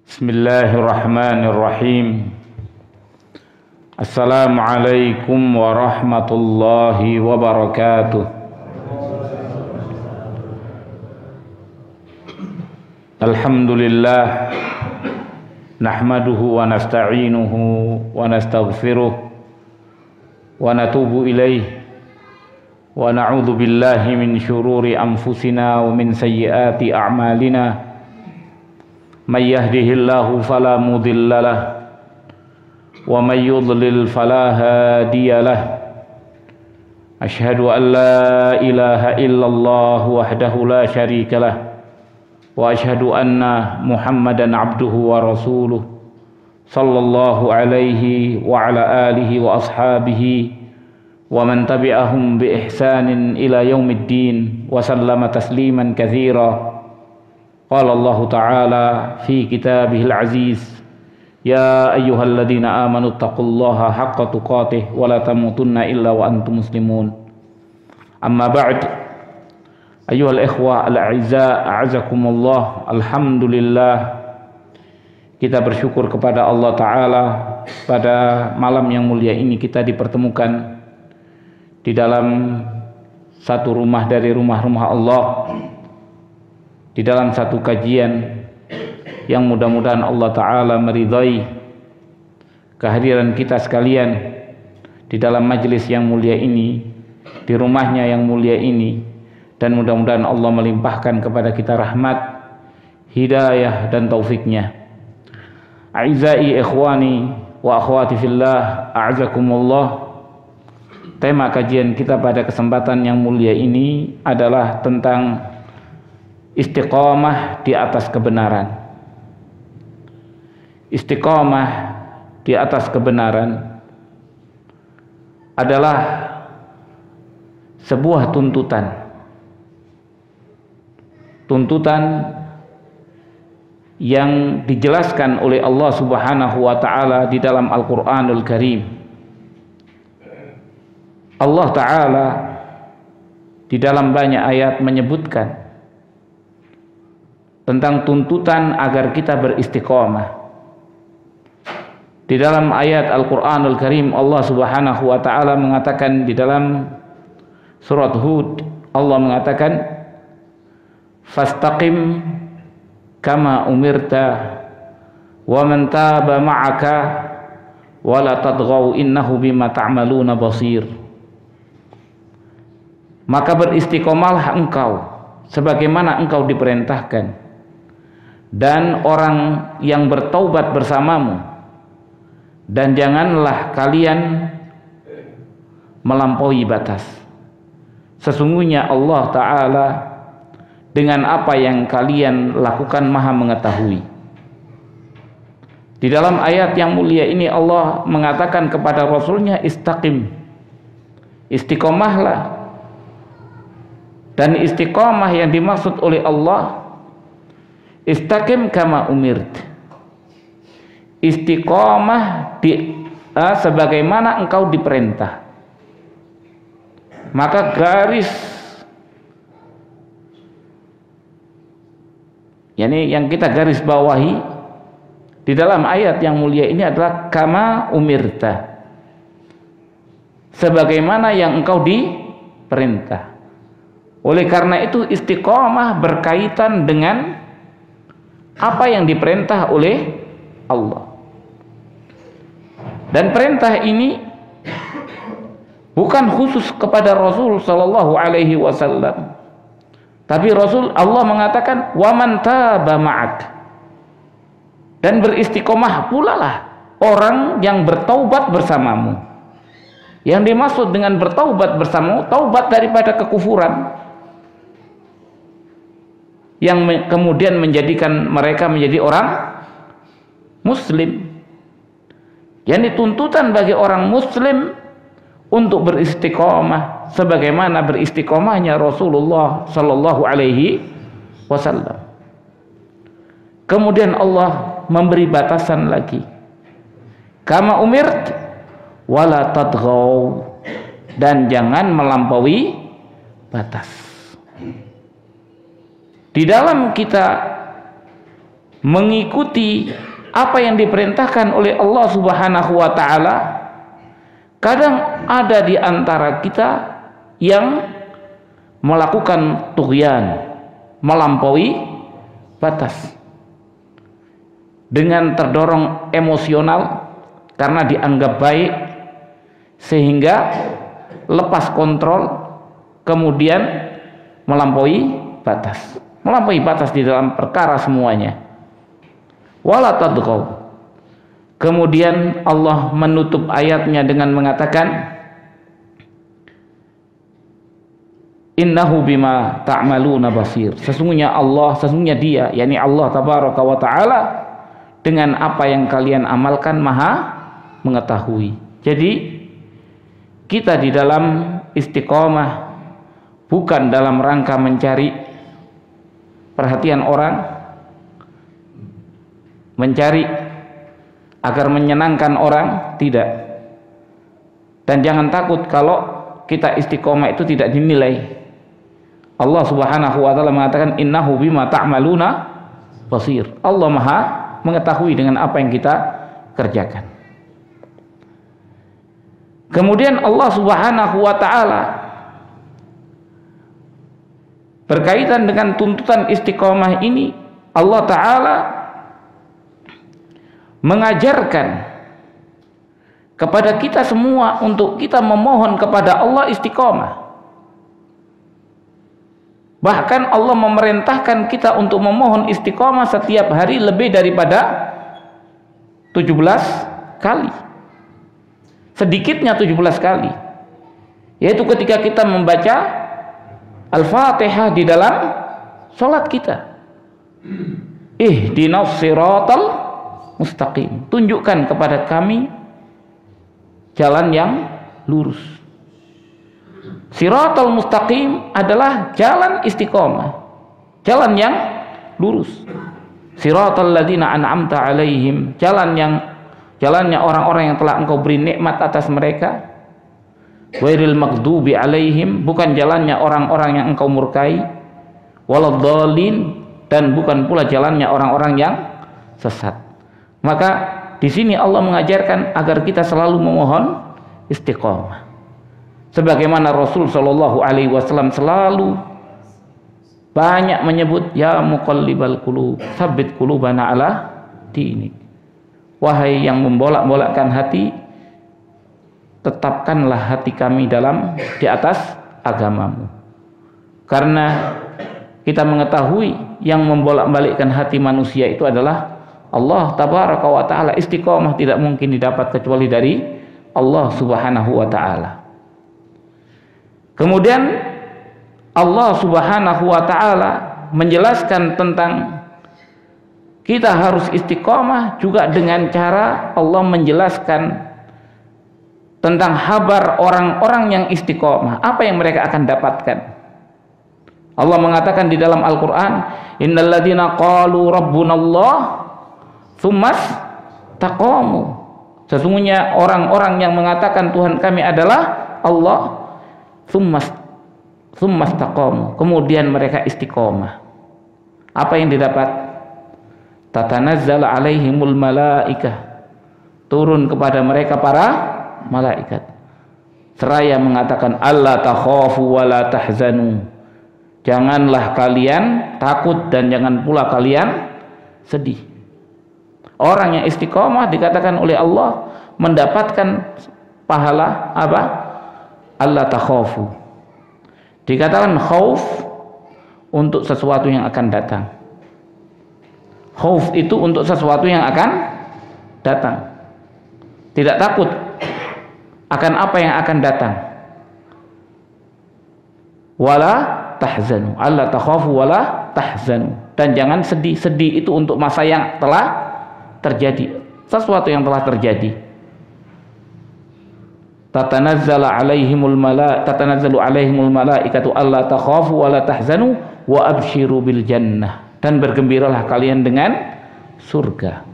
Bismillahirrahmanirrahim. Assalamualaikum warahmatullahi wabarakatuh. Alhamdulillah, nahmaduhu wa nasta'inuhu wa nastaghfiruh wa natubu ilaih wa na'udzu billahi min syururi anfusina wa min sayyiati a'malina. May yahdihillahu fala mudilla lah wa may yudlil fala hadiya lah. Asyhadu an la ilaha illallah wahdahu la syarika lah wa asyhadu anna Muhammadan abduhu wa rasuluh sallallahu alaihi wa ala alihi wa ashabihi wa man tabi'ahum bi ihsanin ila yaumiddin wa sallama tasliman katsira. Qala Allah Ta'ala fi kitabihil aziz, ya ayyuhalladzina amanu taqullaha haqqa tuqatih wa la tamutunna illa wa antum muslimun. Amma ba'd, ayyuhal ikhwah al-a'izza, a'azakumullah. Alhamdulillah, kita bersyukur kepada Allah Ta'ala pada malam yang mulia ini kita dipertemukan di dalam satu rumah dari rumah-rumah Allah, di dalam satu kajian yang mudah-mudahan Allah Ta'ala meridhai kehadiran kita sekalian di dalam majelis yang mulia ini, di rumahnya yang mulia ini, dan mudah-mudahan Allah melimpahkan kepada kita rahmat, hidayah dan taufiknya. A'izai ikhwani wa akhwati fillah, a'azakumullah. Tema kajian kita pada kesempatan yang mulia ini adalah tentang istiqamah di atas kebenaran. Istiqamah di atas kebenaran adalah sebuah tuntutan. Tuntutan yang dijelaskan oleh Allah Subhanahu wa Ta'ala di dalam Al-Qur'anul Karim. Allah Ta'ala di dalam banyak ayat menyebutkan tentang tuntutan agar kita beristiqamah. Di dalam ayat Al-Qur'anul Karim, Allah Subhanahu wa Ta'ala mengatakan di dalam surat Hud, Allah mengatakan, fastaqim kama umirta wa man taba ma'aka wa la tadghaw innahu bima ta'maluna basir. Maka beristiqomalah engkau sebagaimana engkau diperintahkan, dan orang yang bertaubat bersamamu, dan janganlah kalian melampaui batas. Sesungguhnya Allah Ta'ala dengan apa yang kalian lakukan maha mengetahui. Di dalam ayat yang mulia ini Allah mengatakan kepada Rasulnya, istaqim, istiqomahlah. Dan istiqomah yang dimaksud oleh Allah, istaqim kama umirt, istiqomah sebagaimana engkau diperintah. Maka garis yang kita garis bawahi di dalam ayat yang mulia ini adalah kama umirta, sebagaimana yang engkau diperintah. Oleh karena itu istiqomah berkaitan dengan apa yang diperintah oleh Allah. Dan perintah ini bukan khusus kepada Rasul sallallahu alaihi wasallam. Tapi Allah mengatakan wa man taba ma'ak. Dan beristiqomah pula lah orang yang bertaubat bersamamu. Yang dimaksud dengan bertaubat bersamamu, taubat daripada kekufuran yang kemudian menjadikan mereka menjadi orang muslim. Yani tuntutan bagi orang muslim untuk beristiqomah sebagaimana beristiqomahnya Rasulullah sallallahu alaihi wasallam. Kemudian Allah memberi batasan lagi, kama umirt wala tadghaw, dan jangan melampaui batas. Di dalam kita mengikuti apa yang diperintahkan oleh Allah Subhanahu wa taala, kadang ada di antara kita yang melakukan tughyan, melampaui batas dengan terdorong emosional karena dianggap baik sehingga lepas kontrol, kemudian melampaui batas di dalam perkara semuanya. Wala tadghaw. Kemudian Allah menutup ayatnya dengan mengatakan, innahu bima ta'maluna basir. Sesungguhnya Dia, yakni Allah tabaraka wa taala, dengan apa yang kalian amalkan maha mengetahui. Jadi kita di dalam istiqomah bukan dalam rangka mencari perhatian orang, mencari agar menyenangkan orang, tidak. Dan jangan takut kalau kita istiqomah itu tidak dinilai. Allah Subhanahu wa taala mengatakan innahu bima ta'maluna basir. Allah maha mengetahui dengan apa yang kita kerjakan. Kemudian Allah Subhanahu wa taala berkaitan dengan tuntutan istiqomah ini, Allah taala mengajarkan kepada kita semua untuk kita memohon kepada Allah istiqomah. Bahkan Allah memerintahkan kita untuk memohon istiqomah setiap hari lebih daripada 17 kali. Sedikitnya 17 kali. Yaitu ketika kita membaca Al-Fatihah di dalam sholat kita. Ihdinas siratal mustaqim. Tunjukkan kepada kami jalan yang lurus. Siratal mustaqim adalah jalan istiqomah, jalan yang lurus. Siratal ladzina an'amta alaihim, jalannya orang-orang yang telah Engkau beri nikmat atas mereka. Ghairil maghdubi alaihim, bukan jalannya orang-orang yang Engkau murkai. Waladhdallin, dan bukan pula jalannya orang-orang yang sesat. Maka di sini Allah mengajarkan agar kita selalu memohon istiqomah. Sebagaimana Rasul Shallallahu Alaihi Wasallam selalu banyak menyebut, ya muqallibal qulub, tsabbit qulubana ala dinik. Wahai yang membolak-bolakkan hati, tetapkanlah hati kami di atas agamamu. Karena kita mengetahui yang membolak-balikkan hati manusia itu adalah Allah tabaraka wa ta'ala. Istiqomah tidak mungkin didapat kecuali dari Allah subhanahu wa ta'ala. Kemudian Allah subhanahu wa ta'ala menjelaskan tentang kita harus istiqomah juga dengan cara Allah menjelaskan tentang kabar orang-orang yang istiqomah, apa yang mereka akan dapatkan. Allah mengatakan di dalam Al-Quran, innal ladzina qalu rabbunallah tsummas taqamu. Sesungguhnya orang-orang yang mengatakan Tuhan kami adalah Allah, tsummas taqamu, kemudian mereka istiqomah. Apa yang didapat? Tatanazzalu alaihimul malaikah, turun kepada mereka para malaikat seraya mengatakan alla takhafu wa la tahzanu, janganlah kalian takut dan jangan pula kalian sedih. Orang yang istiqomah dikatakan oleh Allah mendapatkan pahala apa? Alla takhafu. Dikatakan khauf untuk sesuatu yang akan datang. Khauf itu untuk sesuatu yang akan datang. Tidak takut akan apa yang akan datang. Wala tahzanu, alla takhafu wala tahzanu, dan jangan sedih. Sedih itu untuk masa yang telah terjadi, sesuatu yang telah terjadi. Tatanazzalu alaihimul malaikatu alla takhafu wala tahzanu wa abshiru bil jannah, dan bergembiralah kalian dengan surga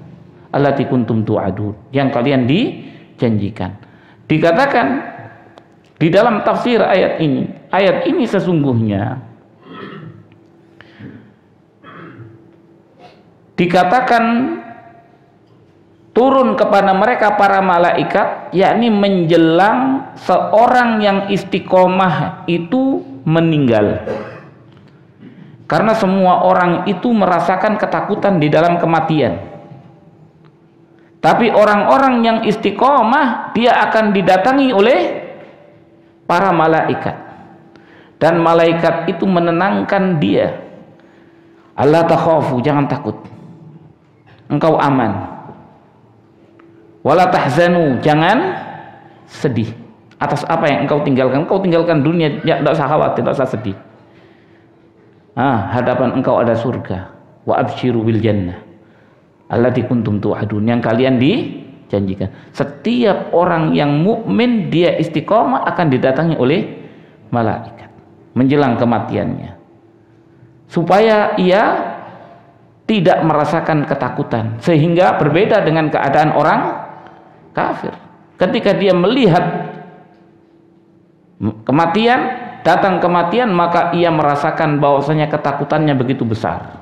allati kuntum tu'adun, yang kalian dijanjikan. Dikatakan di dalam tafsir ayat ini sesungguhnya dikatakan turun kepada mereka para malaikat, yakni menjelang seorang yang istiqomah itu meninggal. Karena semua orang itu merasakan ketakutan di dalam kematian. Tapi orang-orang yang istiqomah, dia akan didatangi oleh para malaikat. Dan malaikat itu menenangkan dia. Allah takhafu, jangan takut. Engkau aman. Wala tahzanu, jangan sedih atas apa yang engkau tinggalkan. Engkau tinggalkan dunia, ya, tidak usah khawatir, tidak usah sedih. Hadapan engkau ada surga. Wa absyiru bil jannah allati kuntum tu'adun, yang kalian dijanjikan. Setiap orang yang mukmin dia istiqomah akan didatangi oleh malaikat menjelang kematiannya, supaya ia tidak merasakan ketakutan, sehingga berbeda dengan keadaan orang kafir. Ketika dia melihat kematian, datang kematian, maka ia merasakan bahwasanya ketakutannya begitu besar.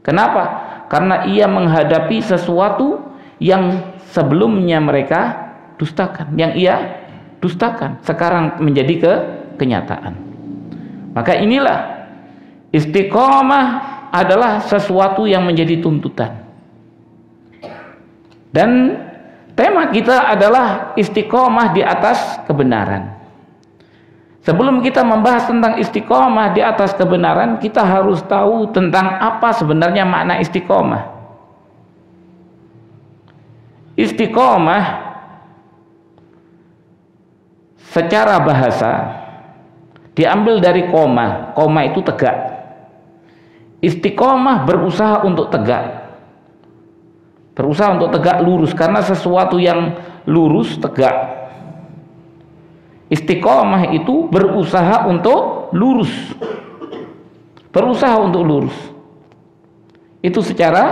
Kenapa? Karena ia menghadapi sesuatu yang sebelumnya mereka dustakan, yang ia dustakan sekarang menjadi kenyataan. Maka inilah istiqomah adalah sesuatu yang menjadi tuntutan. Dan tema kita adalah istiqomah di atas kebenaran. Sebelum kita membahas tentang istiqomah di atas kebenaran, kita harus tahu tentang apa sebenarnya makna istiqomah. Istiqomah secara bahasa diambil dari koma. Koma itu tegak. Istiqomah berusaha untuk tegak. Berusaha untuk tegak lurus, karena sesuatu yang lurus tegak. Istiqomah itu berusaha untuk lurus. Berusaha untuk lurus. Itu secara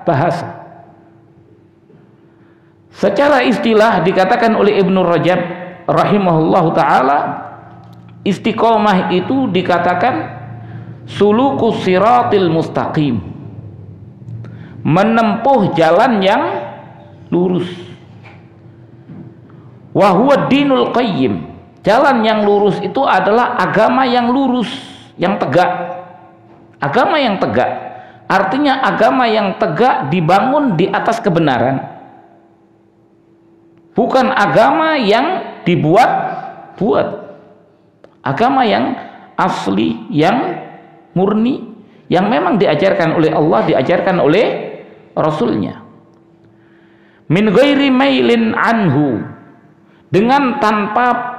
bahasa. Secara istilah dikatakan oleh Ibnu Rajab rahimahullahu taala, istiqomah itu dikatakan sulukus siratil mustaqim, menempuh jalan yang lurus. Wa huwa dinul qayyim, jalan yang lurus itu adalah agama yang lurus, yang tegak. Agama yang tegak artinya agama yang tegak dibangun di atas kebenaran, bukan agama yang dibuat-buat. Agama yang asli, yang murni, yang memang diajarkan oleh Allah, diajarkan oleh Rasulnya. Min ghairi mailin anhu, dengan tanpa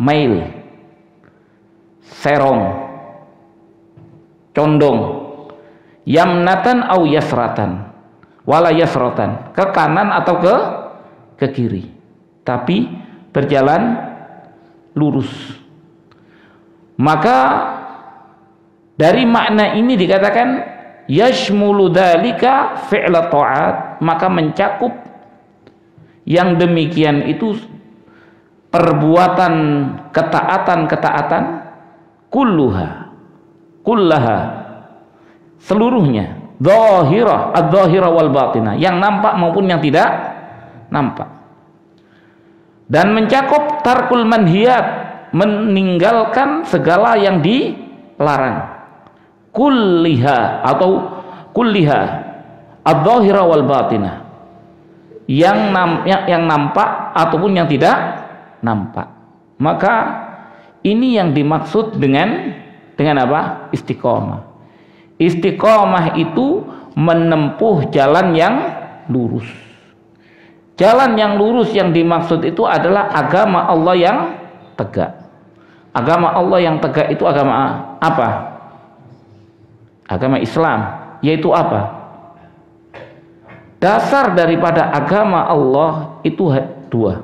mail, serong, condong, yamnatan au yasratan, wala yasratan, ke kanan atau ke kiri, tapi berjalan lurus. Maka dari makna ini dikatakan yashmulu dzalika fi'la ta'at, maka mencakup yang demikian itu perbuatan ketaatan kullaha seluruhnya, zahirah, adz-zahirah wal batinah, yang nampak maupun yang tidak nampak. Dan mencakup tarkul manhiyat, meninggalkan segala yang dilarang, kulliha atau kulliha adz-zahirah wal batinah, yang nampak ataupun yang tidak nampak. Maka ini yang dimaksud dengan apa? Istiqomah. Istiqomah itu menempuh jalan yang lurus. Jalan yang lurus yang dimaksud itu adalah agama Allah yang tegak. Agama Allah yang tegak itu agama apa? Agama Islam, yaitu apa? Dasar daripada agama Allah itu dua,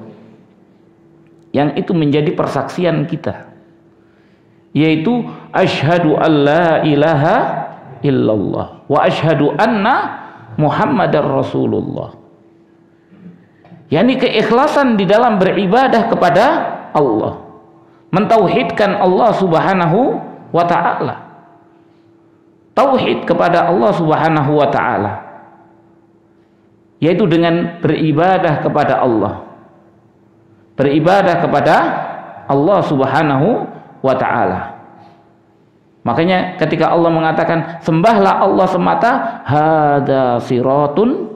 yang itu menjadi persaksian kita, yaitu asyhadu alla ilaha illallah wa asyhadu anna Muhammadar Rasulullah. yakni keikhlasan di dalam beribadah kepada Allah, mentauhidkan Allah Subhanahu wa ta'ala, tauhid kepada Allah Subhanahu wa ta'ala. yaitu dengan beribadah kepada Allah. Beribadah kepada Allah Subhanahu wa ta'ala. Makanya ketika Allah mengatakan sembahlah Allah semata, hada siratun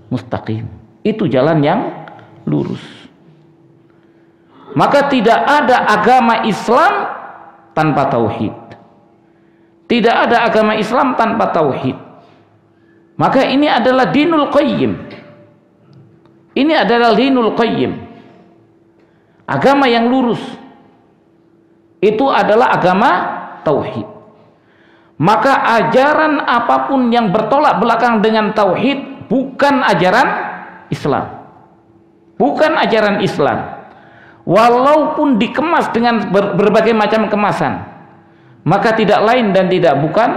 mustaqim, itu jalan yang lurus. Maka tidak ada agama Islam tanpa tauhid. Tidak ada agama Islam tanpa tauhid. Maka ini adalah dinul qayyim. Ini adalah dinul qayyim. Agama yang lurus. Itu adalah agama tauhid. Maka ajaran apapun yang bertolak belakang dengan tauhid bukan ajaran Islam. Bukan ajaran Islam. Walaupun dikemas dengan berbagai macam kemasan, maka tidak lain dan tidak bukan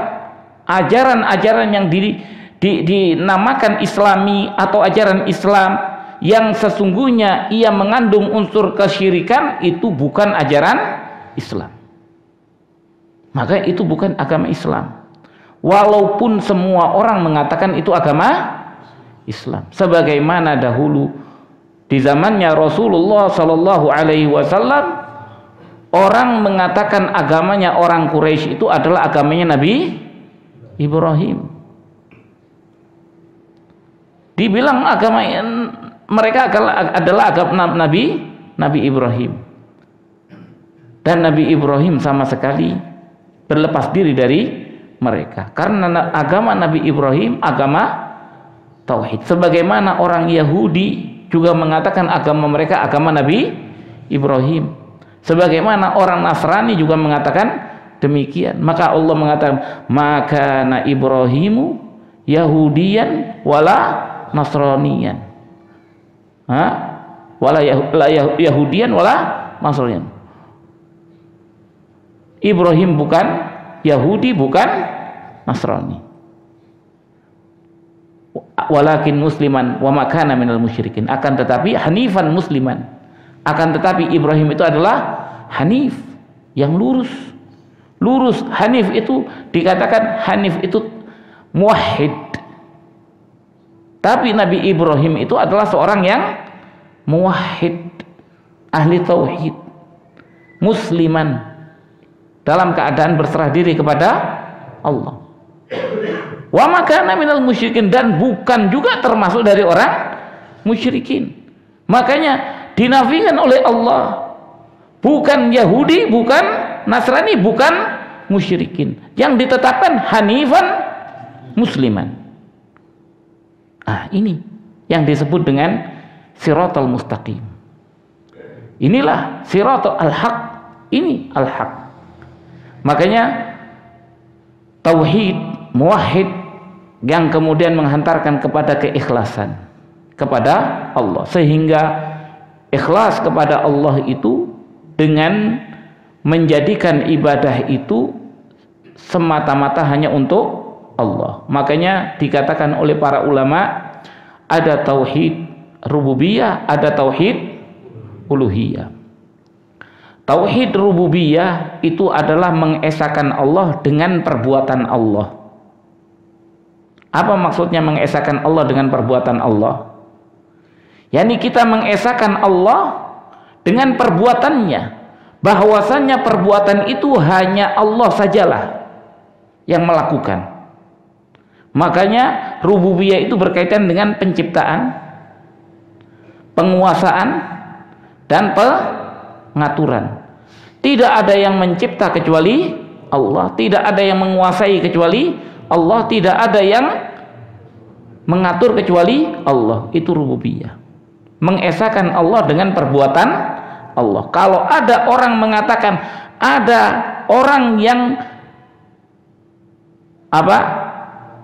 ajaran-ajaran yang dinamakan Islami atau ajaran Islam yang sesungguhnya ia mengandung unsur kesyirikan, itu bukan ajaran Islam. Maka itu bukan agama Islam. Walaupun semua orang mengatakan itu agama Islam, sebagaimana dahulu di zamannya Rasulullah Sallallahu Alaihi Wasallam, orang mengatakan agamanya orang Quraisy itu adalah agamanya Nabi Ibrahim. Dibilang agama mereka adalah agama Nabi Ibrahim. Dan Nabi Ibrahim sama sekali berlepas diri dari mereka, karena agama Nabi Ibrahim agama tauhid. Sebagaimana orang Yahudi juga mengatakan agama mereka agama Nabi Ibrahim, sebagaimana orang Nasrani juga mengatakan demikian. Maka Allah mengatakan maka na Ibrahimu Yahudiyan wala Nasraniyan, wala Yahudiyan wala Nasraniyan. Ibrahim bukan Yahudi, bukan Nasrani. Walakin musliman wa makana minal musyrikin, akan tetapi hanifan musliman, akan tetapi Ibrahim itu adalah hanif, yang lurus. Hanif itu dikatakan hanif itu muwahhid, tapi Nabi Ibrahim itu adalah seorang yang muwahhid, ahli tauhid, musliman, dalam keadaan berserah diri kepada Allah. Wa makana minal musyrikin, dan bukan juga termasuk dari orang musyrikin. Makanya dinafikan oleh Allah, bukan Yahudi, bukan Nasrani, bukan musyrikin. Yang ditetapkan hanifan musliman. Ini yang disebut dengan siratal mustaqim. Inilah siratal al-haq. Ini al-haq. Makanya tauhid, muwahhid, yang kemudian menghantarkan kepada keikhlasan kepada Allah, sehingga ikhlas kepada Allah itu dengan menjadikan ibadah itu semata-mata hanya untuk Allah. Makanya dikatakan oleh para ulama ada tauhid rububiyah, ada tauhid uluhiyah. Tauhid rububiyah itu adalah mengesahkan Allah dengan perbuatan Allah. Apa maksudnya mengesahkan Allah dengan perbuatan Allah? yakni kita mengesahkan Allah dengan perbuatannya, bahwasannya perbuatan itu hanya Allah sajalah yang melakukan. Makanya rububiyah itu berkaitan dengan penciptaan, penguasaan, dan pengaturan. Tidak ada yang mencipta kecuali Allah, tidak ada yang menguasai kecuali Allah, tidak ada yang mengatur kecuali Allah. Itu rububiyah, mengesahkan Allah dengan perbuatan Allah. Kalau ada orang mengatakan ada orang yang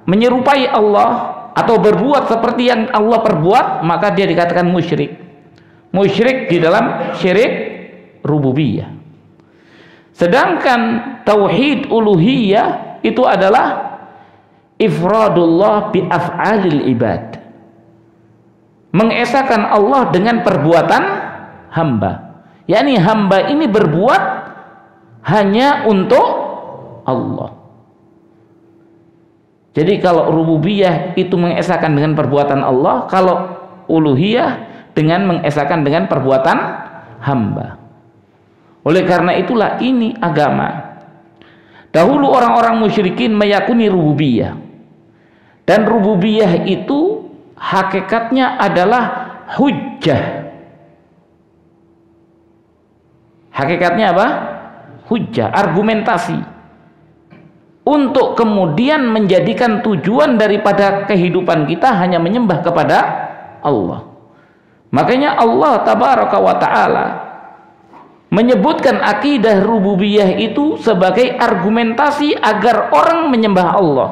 menyerupai Allah atau berbuat seperti yang Allah perbuat, maka dia dikatakan musyrik. Musyrik di dalam syirik rububiyah. Sedangkan tauhid uluhiyah itu adalah ifradullah bi af'alil ibad, mengesahkan Allah dengan perbuatan hamba. yakni hamba ini berbuat hanya untuk Allah. Jadi kalau rububiyah itu mengesahkan dengan perbuatan Allah, kalau uluhiyah dengan mengesahkan dengan perbuatan hamba. Oleh karena itulah ini agama. Dahulu orang-orang musyrikin meyakini rububiyah. Dan rububiyah itu hakikatnya adalah hujjah. Hakikatnya apa? Hujjah, argumentasi. Untuk kemudian menjadikan tujuan daripada kehidupan kita hanya menyembah kepada Allah. Makanya Allah tabaraka wa ta'ala menyebutkan akidah rububiyah itu sebagai argumentasi agar orang menyembah Allah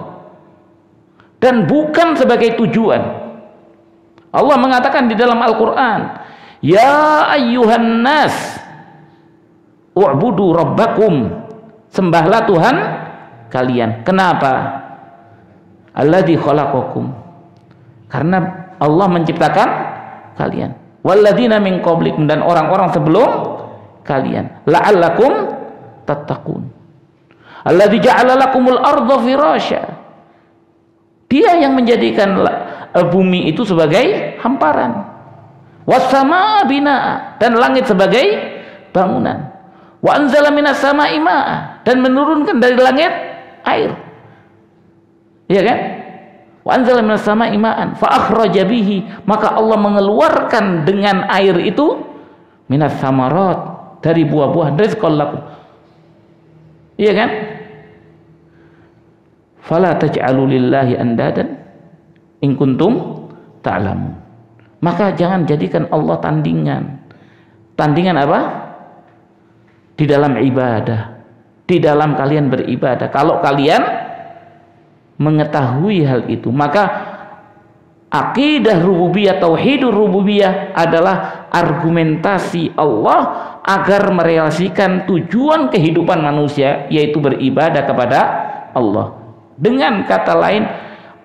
dan bukan sebagai tujuan. Allah mengatakan di dalam Al-Quran, ya ayyuhan nas u'budu rabbakum, sembahlah Tuhan kalian. Kenapa? Alladzi khalaqakum, karena Allah menciptakan kalian. Walladzina min qablikum, dan orang-orang sebelum kalian. La'allakum tattaqun. Alladzi ja'ala lakumul arda firasya, dia yang menjadikan bumi itu sebagai hamparan. Was-samaa binaa, dan langit sebagai bangunan. Wa anzala minas samaa'i maa'a, dan menurunkan dari langit air. Iya kan? Wa anzala minas samaa'i ma'an fa akhraja bihi, maka Allah mengeluarkan dengan air itu minas samarat, dari buah-buahan, rizqan lakum. Iya kan? Fala taj'alu lillahi andadan in kuntum ta'lamun. Maka jangan jadikan Allah tandingan. Tandingan apa? Di dalam ibadah, di dalam kalian beribadah. Kalau kalian mengetahui hal itu, maka akidah rububiyah, tauhidur rububiyah adalah argumentasi Allah agar merealisasikan tujuan kehidupan manusia, yaitu beribadah kepada Allah. Dengan kata lain,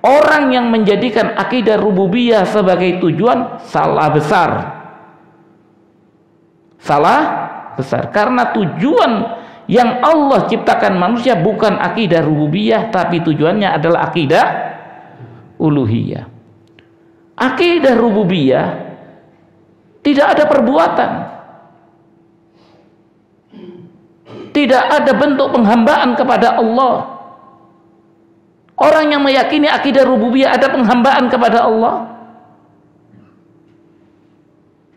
orang yang menjadikan akidah rububiyah sebagai tujuan salah besar. Salah besar, karena tujuan yang Allah ciptakan manusia bukan akidah rububiyah, tapi tujuannya adalah akidah uluhiyah. Akidah rububiyah tidak ada perbuatan, tidak ada bentuk penghambaan kepada Allah. Orang yang meyakini akidah rububiyah ada penghambaan kepada Allah,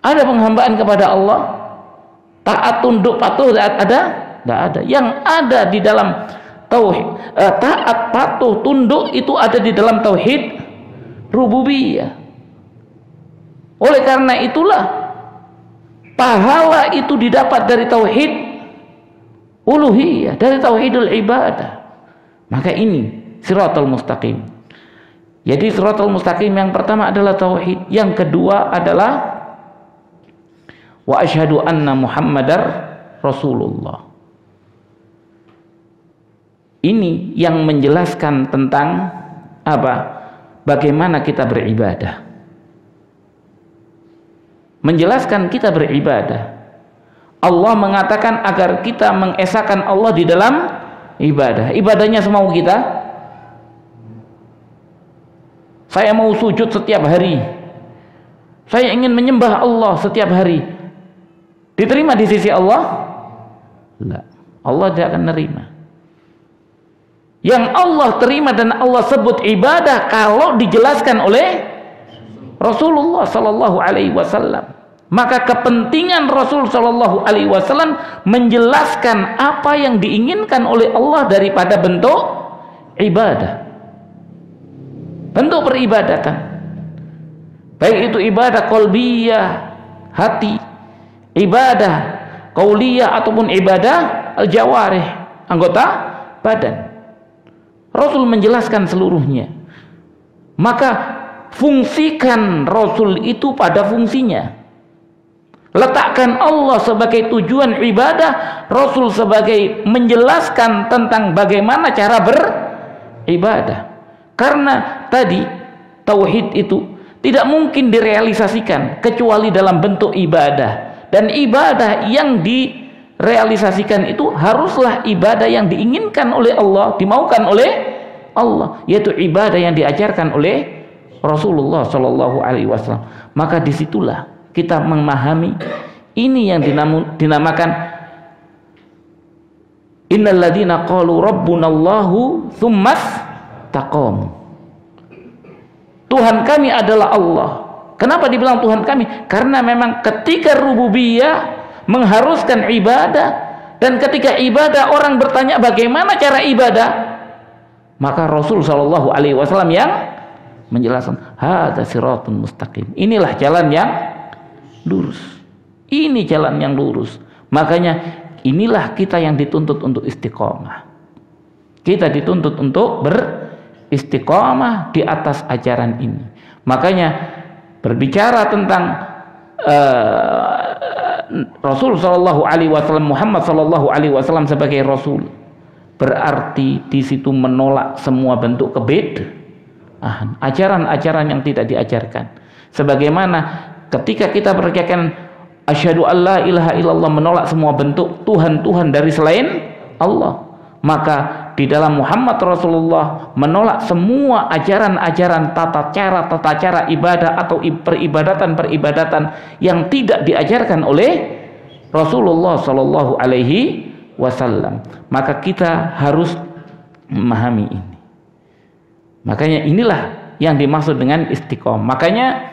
ada penghambaan kepada Allah, taat tunduk patuh ada? Tidak ada. Yang ada di dalam tauhid, taat patuh tunduk itu ada di dalam tauhid rububiyah. Oleh karena itulah pahala itu didapat dari tauhid uluhiyah, dari tauhidul ibadah. Maka ini siratal mustaqim. Jadi siratal mustaqim yang pertama adalah tauhid, yang kedua adalah wa asyhadu anna Muhammadar Rasulullah. Ini yang menjelaskan tentang apa? Bagaimana kita beribadah. Menjelaskan kita beribadah. Allah mengatakan agar kita mengesahkan Allah di dalam ibadah. Ibadahnya semau kita. Saya mau sujud setiap hari. Saya ingin menyembah Allah setiap hari. Diterima di sisi Allah? Tidak. Allah tidak akan nerima. Yang Allah terima dan Allah sebut ibadah kalau dijelaskan oleh Rasulullah sallallahu alaihi wasallam. Maka kepentingan Rasul sallallahu alaihi wasallam menjelaskan apa yang diinginkan oleh Allah daripada bentuk ibadah. Bentuk peribadatan. Baik itu ibadah qalbiyah, hati, ibadah qauliyah ataupun ibadah al-jawarih, anggota badan. Rasul menjelaskan seluruhnya. Maka fungsikan Rasul itu pada fungsinya. Letakkan Allah sebagai tujuan ibadah, Rasul sebagai menjelaskan tentang bagaimana cara beribadah. Karena tadi tauhid itu tidak mungkin direalisasikan kecuali dalam bentuk ibadah. Dan ibadah yang direalisasikan itu haruslah ibadah yang diinginkan oleh Allah, dimaukan oleh Allah, yaitu ibadah yang diajarkan oleh Rasulullah Shallallahu Alaihi Wasallam. Maka disitulah kita memahami ini yang dinamakan innal ladzina qalu rabbunallahu tsummas taqamu. Tuhan kami adalah Allah. Kenapa dibilang Tuhan kami? Karena memang ketika rububiyah mengharuskan ibadah, dan ketika ibadah orang bertanya bagaimana cara ibadah, maka Rasul Shallallahu Alaihi Wasallam yang menjelaskan, hadza siratun mustaqim. Inilah jalan yang lurus. Ini jalan yang lurus. Makanya inilah kita yang dituntut untuk istiqomah. Kita dituntut untuk beristiqomah di atas ajaran ini. Makanya berbicara tentang Rasul Shallallahu Alaihi Wasallam, Muhammad Shallallahu Alaihi Wasallam sebagai Rasul, berarti di situ menolak semua bentuk kebid'ahan, ajaran-ajaran yang tidak diajarkan. Sebagaimana ketika kita berkatakan asyhadu alla ilaha illallah, menolak semua bentuk Tuhan-Tuhan dari selain Allah, maka di dalam Muhammad Rasulullah menolak semua ajaran-ajaran tata cara ibadah atau peribadatan yang tidak diajarkan oleh Rasulullah Shallallahu Alaihi Wasallam. Maka kita harus memahami ini. Makanya inilah yang dimaksud dengan istiqomah. Makanya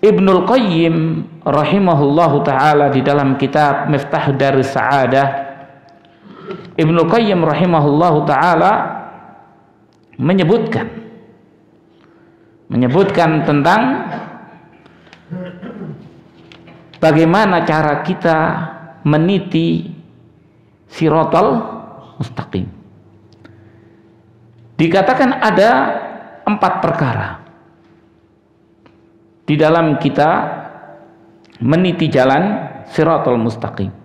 Ibnul Qayyim rahimahullahu taala di dalam kitab Miftah Darus Sa'adah, Ibnul Qayyim rahimahullahu taala menyebutkan tentang bagaimana cara kita meniti siratal mustaqim. Dikatakan ada 4 perkara di dalam kita meniti jalan siratal mustaqim.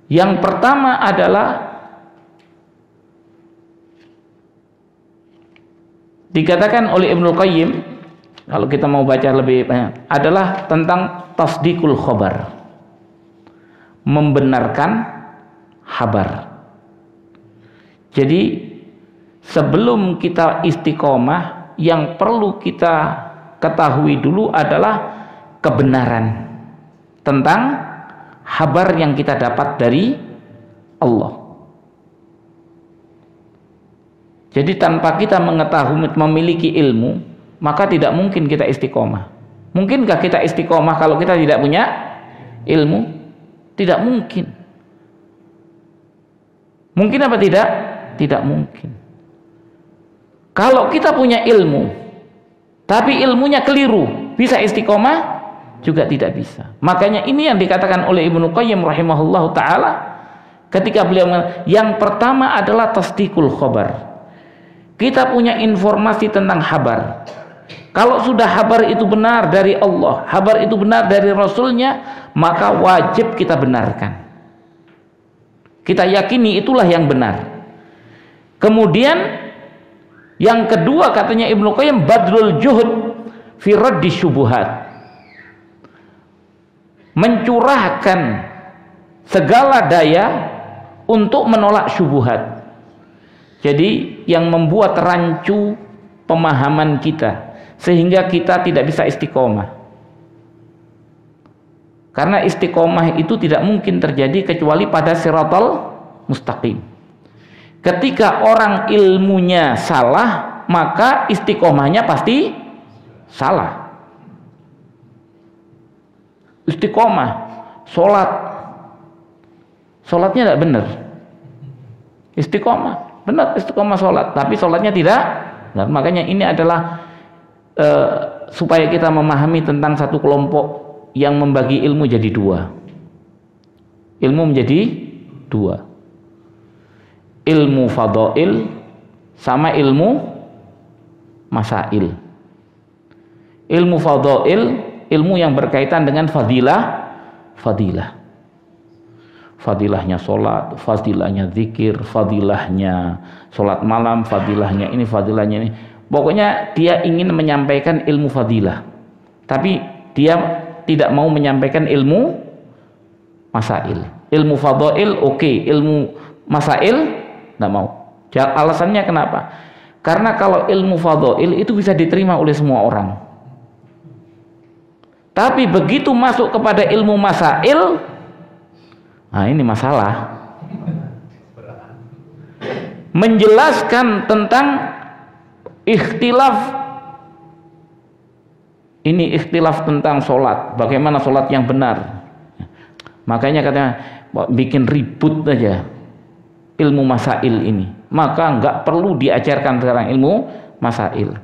Yang pertama adalah dikatakan oleh Ibnul Qayyim, kalau kita mau baca lebih banyak, adalah tentang tasdikul khabar, membenarkan kabar. Jadi sebelum kita istiqomah, yang perlu kita ketahui dulu adalah kebenaran tentang kabar yang kita dapat dari Allah. Jadi tanpa kita mengetahui, memiliki ilmu, maka tidak mungkin kita istiqomah. Mungkinkah kita istiqomah kalau kita tidak punya ilmu? Tidak mungkin. Mungkin apa tidak? Tidak mungkin. Kalau kita punya ilmu, tapi ilmunya keliru, bisa istiqomah? Juga tidak bisa. Makanya ini yang dikatakan oleh Ibnu Qayyim rahimahullahu taala ketika beliau mengatakan, yang pertama adalah tasdikul khabar. Kita punya informasi tentang kabar. Kalau sudah kabar itu benar dari Allah, kabar itu benar dari Rasulnya, maka wajib kita benarkan. Kita yakini itulah yang benar. Kemudian yang kedua katanya Ibnu Qayyim, badlul juhud fi raddi syubuhat, mencurahkan segala daya untuk menolak syubhat. Jadi yang membuat rancu pemahaman kita sehingga kita tidak bisa istiqomah. Karena istiqomah itu tidak mungkin terjadi kecuali pada siratal mustaqim. Ketika orang ilmunya salah, maka istiqomahnya pasti salah. Istiqomah, sholatnya tidak benar. Istiqomah, benar istiqomah sholat, tapi sholatnya tidak. Nah, makanya ini adalah supaya kita memahami tentang satu kelompok yang membagi ilmu jadi 2. Ilmu menjadi 2. Ilmu fadail sama ilmu masail. Ilmu fadail, ilmu yang berkaitan dengan fadilahnya sholat, fadilahnya zikir, fadilahnya sholat malam, fadilahnya ini, fadilahnya ini. Pokoknya dia ingin menyampaikan ilmu fadilah, tapi dia tidak mau menyampaikan ilmu masail. Ilmu fadail oke, ilmu masail tidak mau. Alasannya kenapa? Karena kalau ilmu fadhail itu bisa diterima oleh semua orang. Tapi begitu masuk kepada ilmu masail, nah ini masalah. Menjelaskan tentang ikhtilaf, ini ikhtilaf tentang sholat, bagaimana sholat yang benar. Makanya katanya bikin ribut aja ilmu masail ini, maka nggak perlu diajarkan sekarang ilmu masail,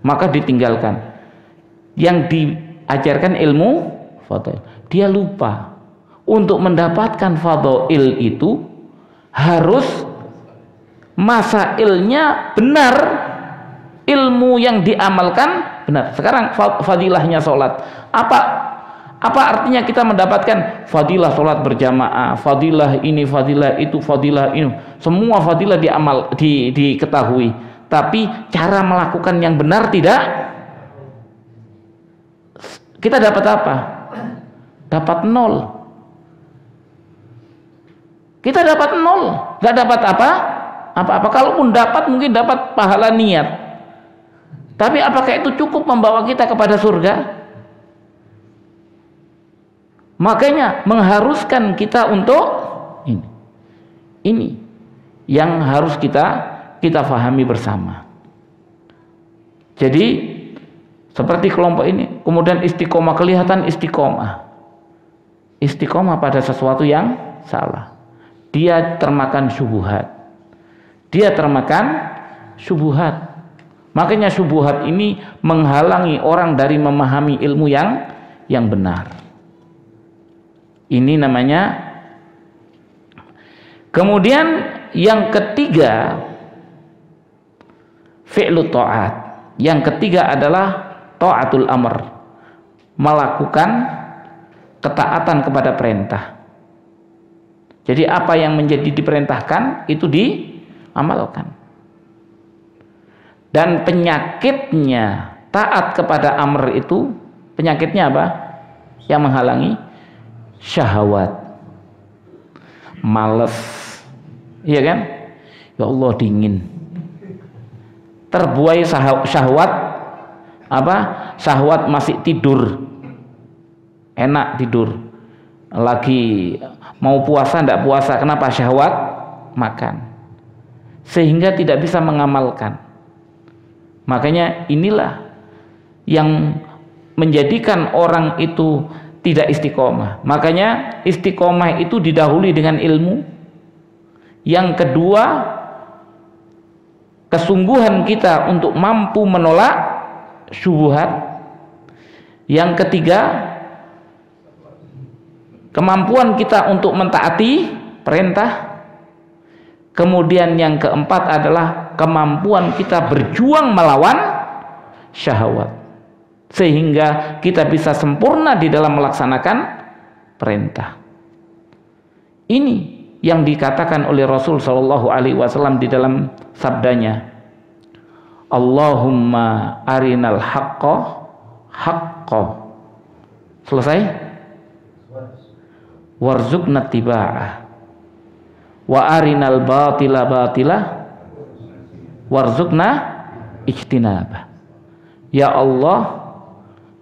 maka ditinggalkan. Yang diajarkan ilmu fadhail. Dia lupa untuk mendapatkan fadhail itu harus masailnya benar, ilmu yang diamalkan benar. Sekarang fadilahnya sholat, apa artinya kita mendapatkan fadilah sholat berjamaah, fadilah ini, fadilah itu, fadilah ini, semua fadilah diketahui, tapi cara melakukan yang benar tidak. Kita dapat apa? Dapat 0. Kita dapat 0, nggak dapat apa-apa. Kalaupun dapat, mungkin dapat pahala niat. Tapi apakah itu cukup membawa kita kepada surga? Makanya mengharuskan kita untuk ini yang harus kita fahami bersama. Jadi seperti kelompok ini, kemudian istiqomah, kelihatan istiqomah pada sesuatu yang salah. Dia termakan syubhat. Makanya syubhat ini menghalangi orang dari memahami ilmu yang benar. Ini namanya. Kemudian yang ketiga, fi'lu ta'at. Yang ketiga adalah ta'atul amr, melakukan ketaatan kepada perintah. Jadi apa yang menjadi diperintahkan itu diamalkan. Dan penyakitnya taat kepada amr itu, penyakitnya apa? Yang menghalangi syahwat, males, iya kan? Ya Allah, dingin, terbuai syahwat, syahwat masih tidur, enak tidur, lagi mau puasa ndak puasa, kenapa? Syahwat makan, sehingga tidak bisa mengamalkan. Makanya inilah yang menjadikan orang itu tidak istiqomah. Makanya istiqomah itu didahului dengan ilmu. Yang kedua, kesungguhan kita untuk mampu menolak syubhat. Yang ketiga, kemampuan kita untuk mentaati perintah. Kemudian yang keempat adalah kemampuan kita berjuang melawan syahwat, sehingga kita bisa sempurna di dalam melaksanakan perintah. Ini yang dikatakan oleh Rasul Shallallahu Alaihi Wasallam di dalam sabdanya, Allahumma arinal haqqo haqqo, selesai, warzuqna tiba'ah, wa arinal batila batila warzuqna ijtinabah. Ya Allah,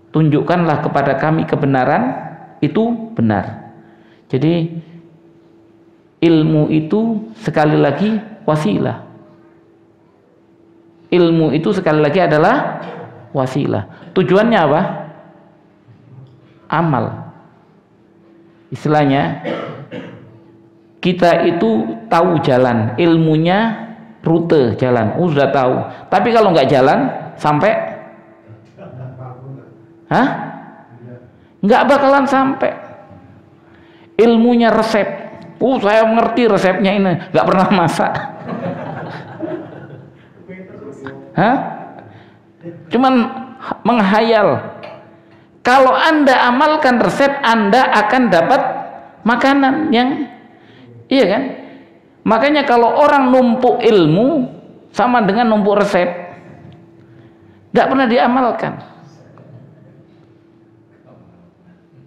tunjukkanlah kepada kami kebenaran itu benar. Jadi ilmu itu sekali lagi wasilah. Ilmu itu sekali lagi adalah wasilah. Tujuannya apa? Amal. Istilahnya kita itu tahu jalan, ilmunya rute jalan, sudah tahu. Tapi kalau nggak jalan sampai, nggak bakalan sampai. Ilmunya resep, saya mengerti resepnya ini, nggak pernah masak. Cuman menghayal. Kalau Anda amalkan resep, Anda akan dapat makanan yang, iya kan? Makanya kalau orang numpuk ilmu sama dengan numpuk resep, nggak pernah diamalkan.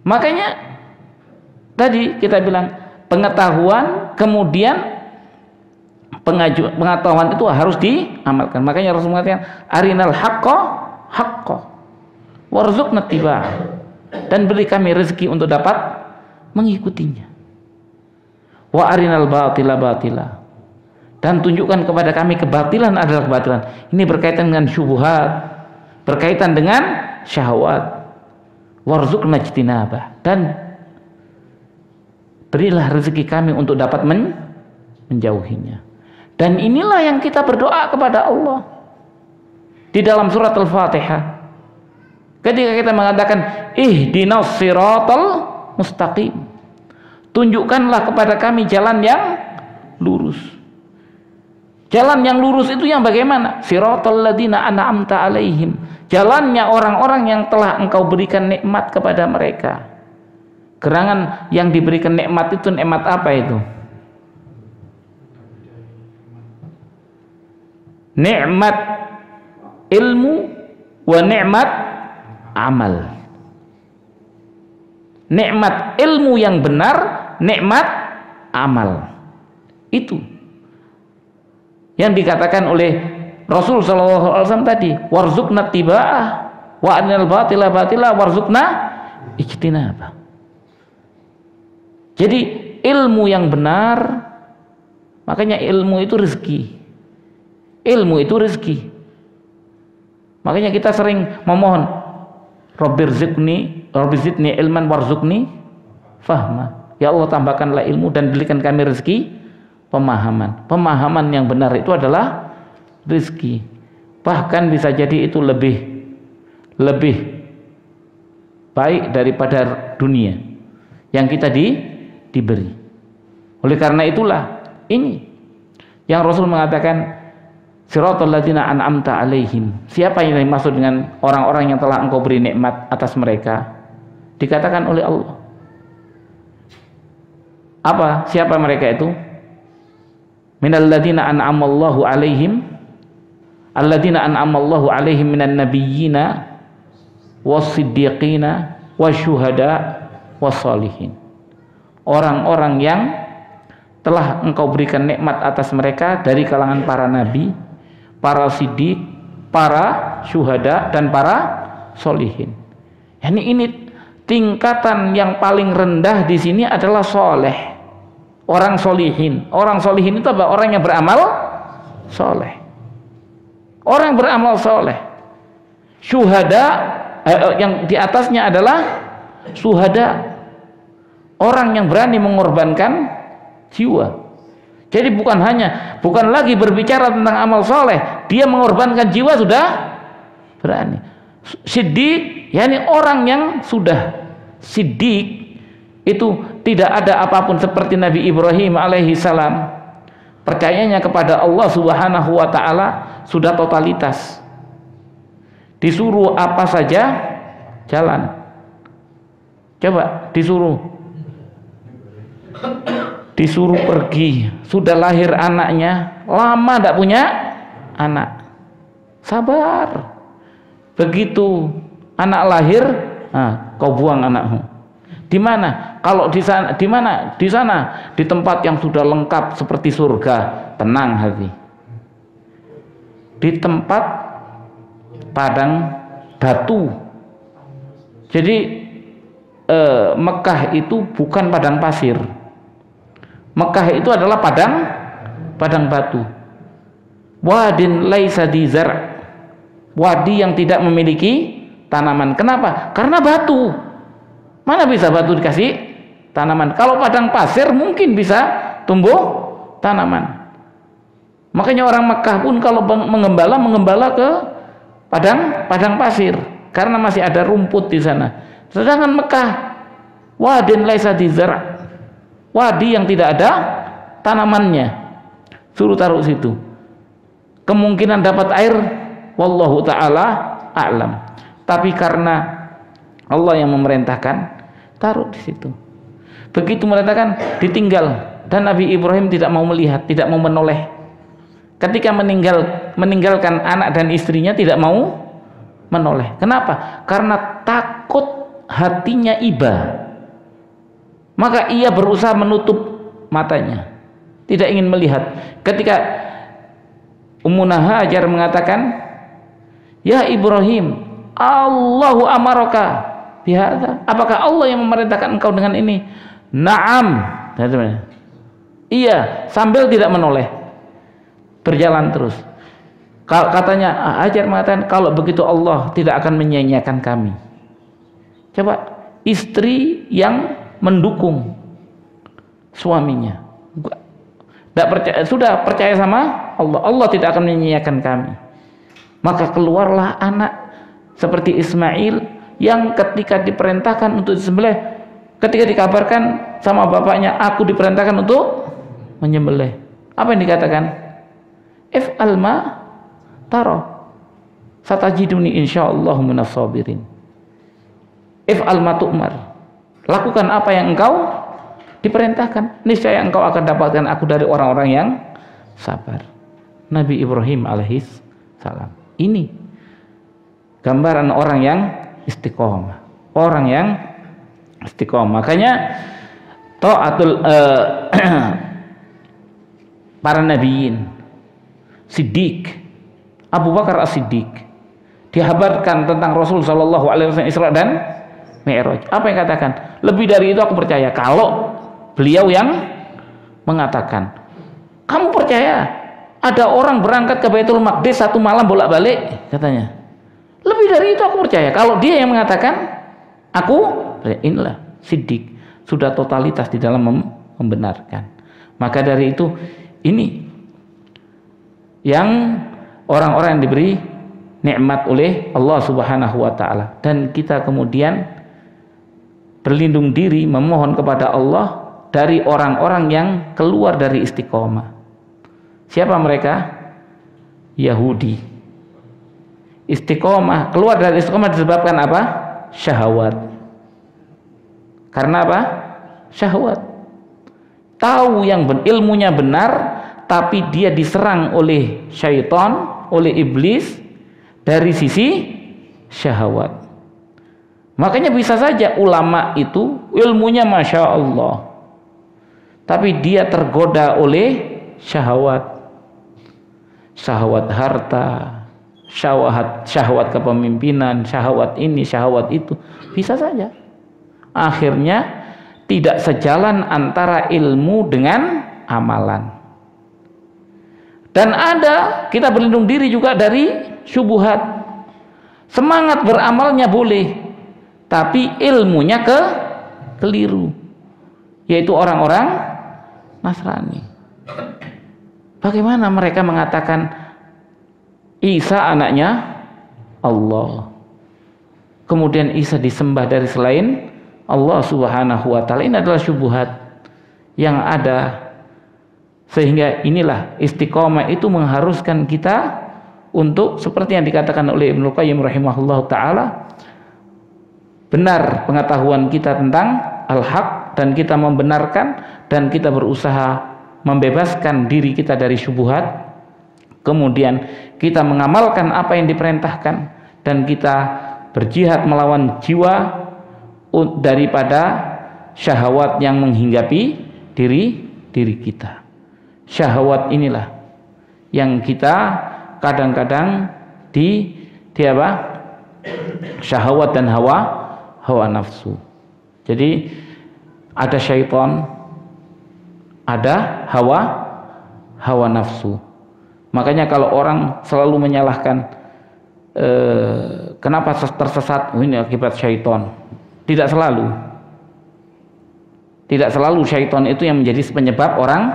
Makanya tadi kita bilang pengetahuan, kemudian pengetahuan itu harus diamalkan. Makanya Rasul mengatakan arinal haqqa haqqa warzuqna tiba'ah, dan beri kami rezeki untuk dapat mengikutinya. Wa arinal batila batila, dan tunjukkan kepada kami kebatilan adalah kebatilan. Ini berkaitan dengan syubhat, berkaitan dengan syahwat. Warzuqna ijtinabah, dan berilah rezeki kami untuk dapat menjauhinya. Dan inilah yang kita berdoa kepada Allah di dalam surat Al-Fatihah. Ketika kita mengatakan ihdinas siratal mustaqim, tunjukkanlah kepada kami jalan yang lurus. Jalan yang lurus itu yang bagaimana? Siratal ladzina an'amta alaihim, jalannya orang-orang yang telah engkau berikan nikmat kepada mereka. Gerangan yang diberikan nikmat itu nikmat apa itu? Nikmat ilmu wa nikmat amal. Nikmat ilmu yang benar, nikmat amal. Itu yang dikatakan oleh Rasul sallallahu alaihi wasallam tadi, warzuqna tiba'ah wa anil batila batila warzuqna ijtinabah. Jadi ilmu yang benar, makanya ilmu itu rezeki. Ilmu itu rezeki. Makanya kita sering memohon, Rabbirziqni ilman warzuqni fahma. Ya Allah, tambahkanlah ilmu dan berikan kami rezeki pemahaman. Pemahaman yang benar itu adalah rezeki. Bahkan bisa jadi itu lebih baik daripada dunia yang kita diberi. Oleh karena itulah ini yang Rasul mengatakan siratal ladzina an'amta alaihim. Siapa yang dimaksud dengan orang-orang yang telah engkau beri nikmat atas mereka? Dikatakan oleh Allah. Apa? Siapa mereka itu? Minal ladzina an'amallahu alaihim, alladzina an'amallahu alaihim minan nabiyyina was-siddiqina wasyuhada was-shalihin. Orang-orang yang telah engkau berikan nikmat atas mereka dari kalangan para nabi, para siddiq, para syuhada, dan para solihin. Ini tingkatan yang paling rendah di sini adalah soleh, orang solihin. Orang solihin itu apa? Orang yang beramal soleh. Orang beramal soleh. Syuhada yang di atasnya adalah syuhada, orang yang berani mengorbankan jiwa. Jadi bukan lagi berbicara tentang amal soleh, dia mengorbankan jiwa sudah berani. Siddiq, yakni orang yang sudah siddiq itu tidak ada apapun seperti Nabi Ibrahim alaihi salam. Percayanya kepada Allah Subhanahu wa taala sudah totalitas. Disuruh apa saja jalan. Coba disuruh pergi, sudah lahir anaknya, lama tidak punya anak, sabar. Begitu anak lahir, kau buang anakmu. Di mana? Kalau di sana, di mana? Di sana, di tempat yang sudah lengkap seperti surga, tenang hati. Di tempat padang batu. Jadi Mekah itu bukan padang pasir. Mekah itu adalah padang batu. Wadin laisa di zar', wadi yang tidak memiliki tanaman. Kenapa? Karena batu. Mana bisa batu dikasih tanaman? Kalau padang pasir mungkin bisa tumbuh tanaman. Makanya orang Mekah pun kalau mengembala ke padang pasir karena masih ada rumput di sana. Sedangkan Mekah wadin laisa di zar', wadi yang tidak ada tanamannya, suruh taruh situ. Kemungkinan dapat air wallahu ta'ala a'lam, tapi karena Allah yang memerintahkan, taruh di situ. Begitu merintahkan, ditinggal, dan Nabi Ibrahim tidak mau melihat, tidak mau menoleh. Ketika meninggalkan anak dan istrinya, tidak mau menoleh. Kenapa? Karena takut hatinya iba. Maka ia berusaha menutup matanya. tidak ingin melihat. Ketika Ummunah Hajar mengatakan, "Ya Ibrahim, Allahu amaraka bihadza." Apakah Allah yang memerintahkan engkau dengan ini? Naam. Iya, sambil tidak menoleh. Berjalan terus. Katanya Hajar mengatakan, kalau begitu Allah tidak akan menyia-nyiakan kami. Coba, istri yang mendukung suaminya. Tidak percaya, sudah percaya sama Allah. Allah tidak akan menyia-nyiakan kami. Maka keluarlah anak seperti Ismail yang ketika diperintahkan untuk disembelih, ketika dikabarkan sama bapaknya, aku diperintahkan untuk menyembelih. Apa yang dikatakan? If'al ma tara satajiduni insyaallahu minas sabirin. If'al ma tu'mar. Lakukan apa yang engkau diperintahkan, niscaya engkau akan dapatkan aku dari orang-orang yang sabar. Nabi Ibrahim alaihis salam. Ini gambaran orang yang istiqomah, orang yang istiqomah. Makanya taatul para nabiyin, Siddiq, Abu Bakar As-Siddiq, dihabarkan tentang Rasul sallallahu alaihi wasallam Isra dan Mi'raj. Apa yang katakan? Lebih dari itu aku percaya. Kalau beliau yang mengatakan, kamu percaya ada orang berangkat ke Baitul Maqdis 1 malam bolak-balik, katanya. Lebih dari itu aku percaya. Kalau dia yang mengatakan, aku inilah Siddiq, sudah totalitas di dalam membenarkan. Maka dari itu, ini yang orang-orang yang diberi nikmat oleh Allah Subhanahu wa taala, dan kita kemudian berlindung diri memohon kepada Allah dari orang-orang yang keluar dari istiqomah. Siapa mereka? Yahudi. Istiqomah, keluar dari istiqomah disebabkan apa? Syahwat. Karena apa? Syahwat. Tahu yang ilmunya benar, tapi dia diserang oleh syaitan, oleh iblis dari sisi syahwat. Makanya bisa saja ulama itu ilmunya Masya Allah, tapi dia tergoda oleh syahwat, syahwat harta, syahwat kepemimpinan, syahwat ini, syahwat itu. Bisa saja akhirnya tidak sejalan antara ilmu dengan amalan. Dan ada, kita berlindung diri juga dari syubhat. Semangat beramalnya boleh, tapi ilmunya keliru, yaitu orang-orang Nasrani. Bagaimana mereka mengatakan Isa anaknya Allah, kemudian Isa disembah dari selain Allah Subhanahu wa taala. Ini adalah syubhat yang ada, sehingga inilah istiqomah itu mengharuskan kita untuk seperti yang dikatakan oleh Ibnu Qayyim rahimahullah taala, benar pengetahuan kita tentang al-haq, dan kita membenarkan, dan kita berusaha membebaskan diri kita dari syubhat, kemudian kita mengamalkan apa yang diperintahkan, dan kita berjihad melawan jiwa daripada syahwat yang menghinggapi diri kita. Syahwat inilah yang kita kadang-kadang di apa? Syahwat dan hawa nafsu. Jadi ada syaitan, ada hawa nafsu. Makanya kalau orang selalu menyalahkan kenapa tersesat, ini akibat syaitan. Tidak selalu. Tidak selalu syaitan itu yang menjadi penyebab orang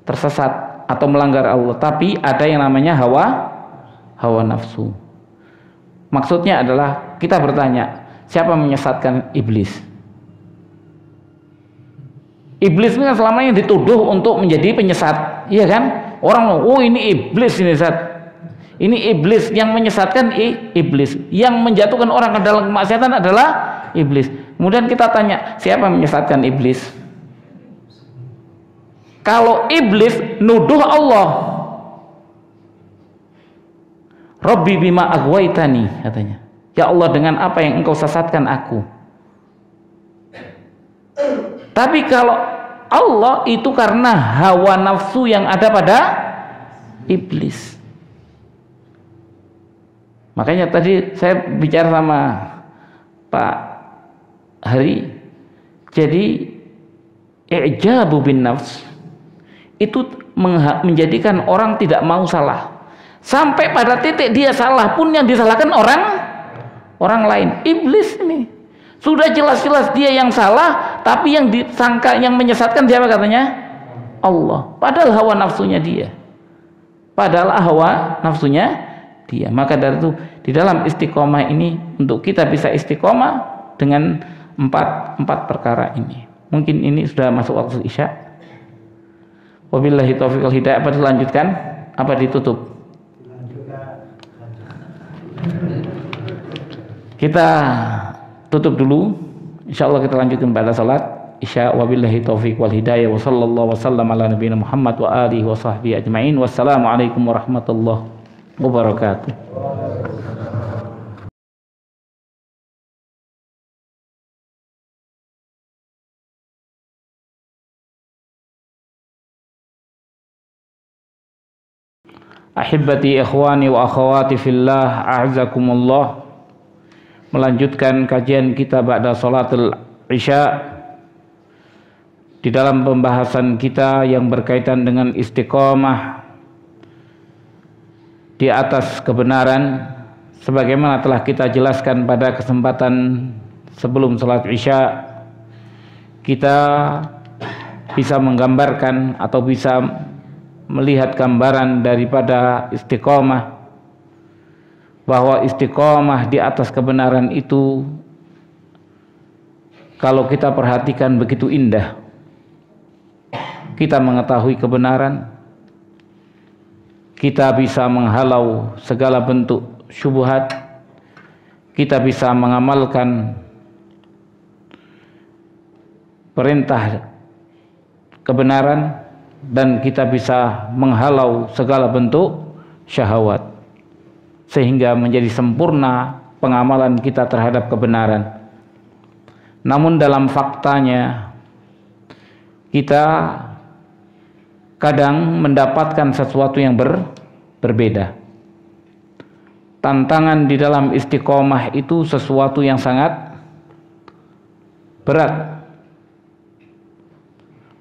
tersesat atau melanggar Allah, tapi ada yang namanya hawa nafsu. Maksudnya adalah kita bertanya, siapa menyesatkan iblis? Iblis ini kan selama ini dituduh untuk menjadi penyesat, iya kan? Orang, oh ini iblis ini Zat. Ini iblis yang menyesatkan, iblis yang menjatuhkan orang ke dalam kemaksiatan adalah iblis. Kemudian kita tanya, siapa menyesatkan iblis? Kalau iblis nuduh Allah, Rabbi bima aghwaytani, katanya, ya Allah dengan apa yang engkau sesatkan aku. Tapi kalau Allah itu karena hawa nafsu yang ada pada iblis. Makanya tadi saya bicara sama Pak Hari, jadi i'jabu bin nafs itu menjadikan orang tidak mau salah, sampai pada titik dia salah pun yang disalahkan orang lain. Iblis ini sudah jelas-jelas dia yang salah, tapi yang disangka, yang menyesatkan siapa katanya? Allah. Padahal hawa nafsunya dia. Maka dari itu di dalam istiqomah ini, untuk kita bisa istiqomah dengan empat perkara ini. Mungkin ini sudah masuk waktu isya. Wabillahi taufiq wal hidayah. Apa dilanjutkan? Apa ditutup? Kita tutup dulu. Insyaallah kita lanjutkan pada salat isya. Wabillahi taufiq wal hidayah. Wa sallallahu wasallam ala nabiyina Muhammad wa alihi wa sahbihi ajma'in. Wassalamualaikum warahmatullahi wabarakatuh. Ahibbati ikhwani wa akhawati fillah, a'azakumullah. Melanjutkan kajian kita ba'da salatul isya di dalam pembahasan kita yang berkaitan dengan istiqomah di atas kebenaran, sebagaimana telah kita jelaskan pada kesempatan sebelum salat isya. Kita bisa menggambarkan atau bisa melihat gambaran daripada istiqomah, bahwa istiqomah di atas kebenaran itu kalau kita perhatikan begitu indah. Kita mengetahui kebenaran, kita bisa menghalau segala bentuk syubhat, kita bisa mengamalkan perintah kebenaran, dan kita bisa menghalau segala bentuk syahwat, sehingga menjadi sempurna pengamalan kita terhadap kebenaran. Namun dalam faktanya kita kadang mendapatkan sesuatu yang berbeda. Tantangan di dalam istiqomah itu sesuatu yang sangat berat.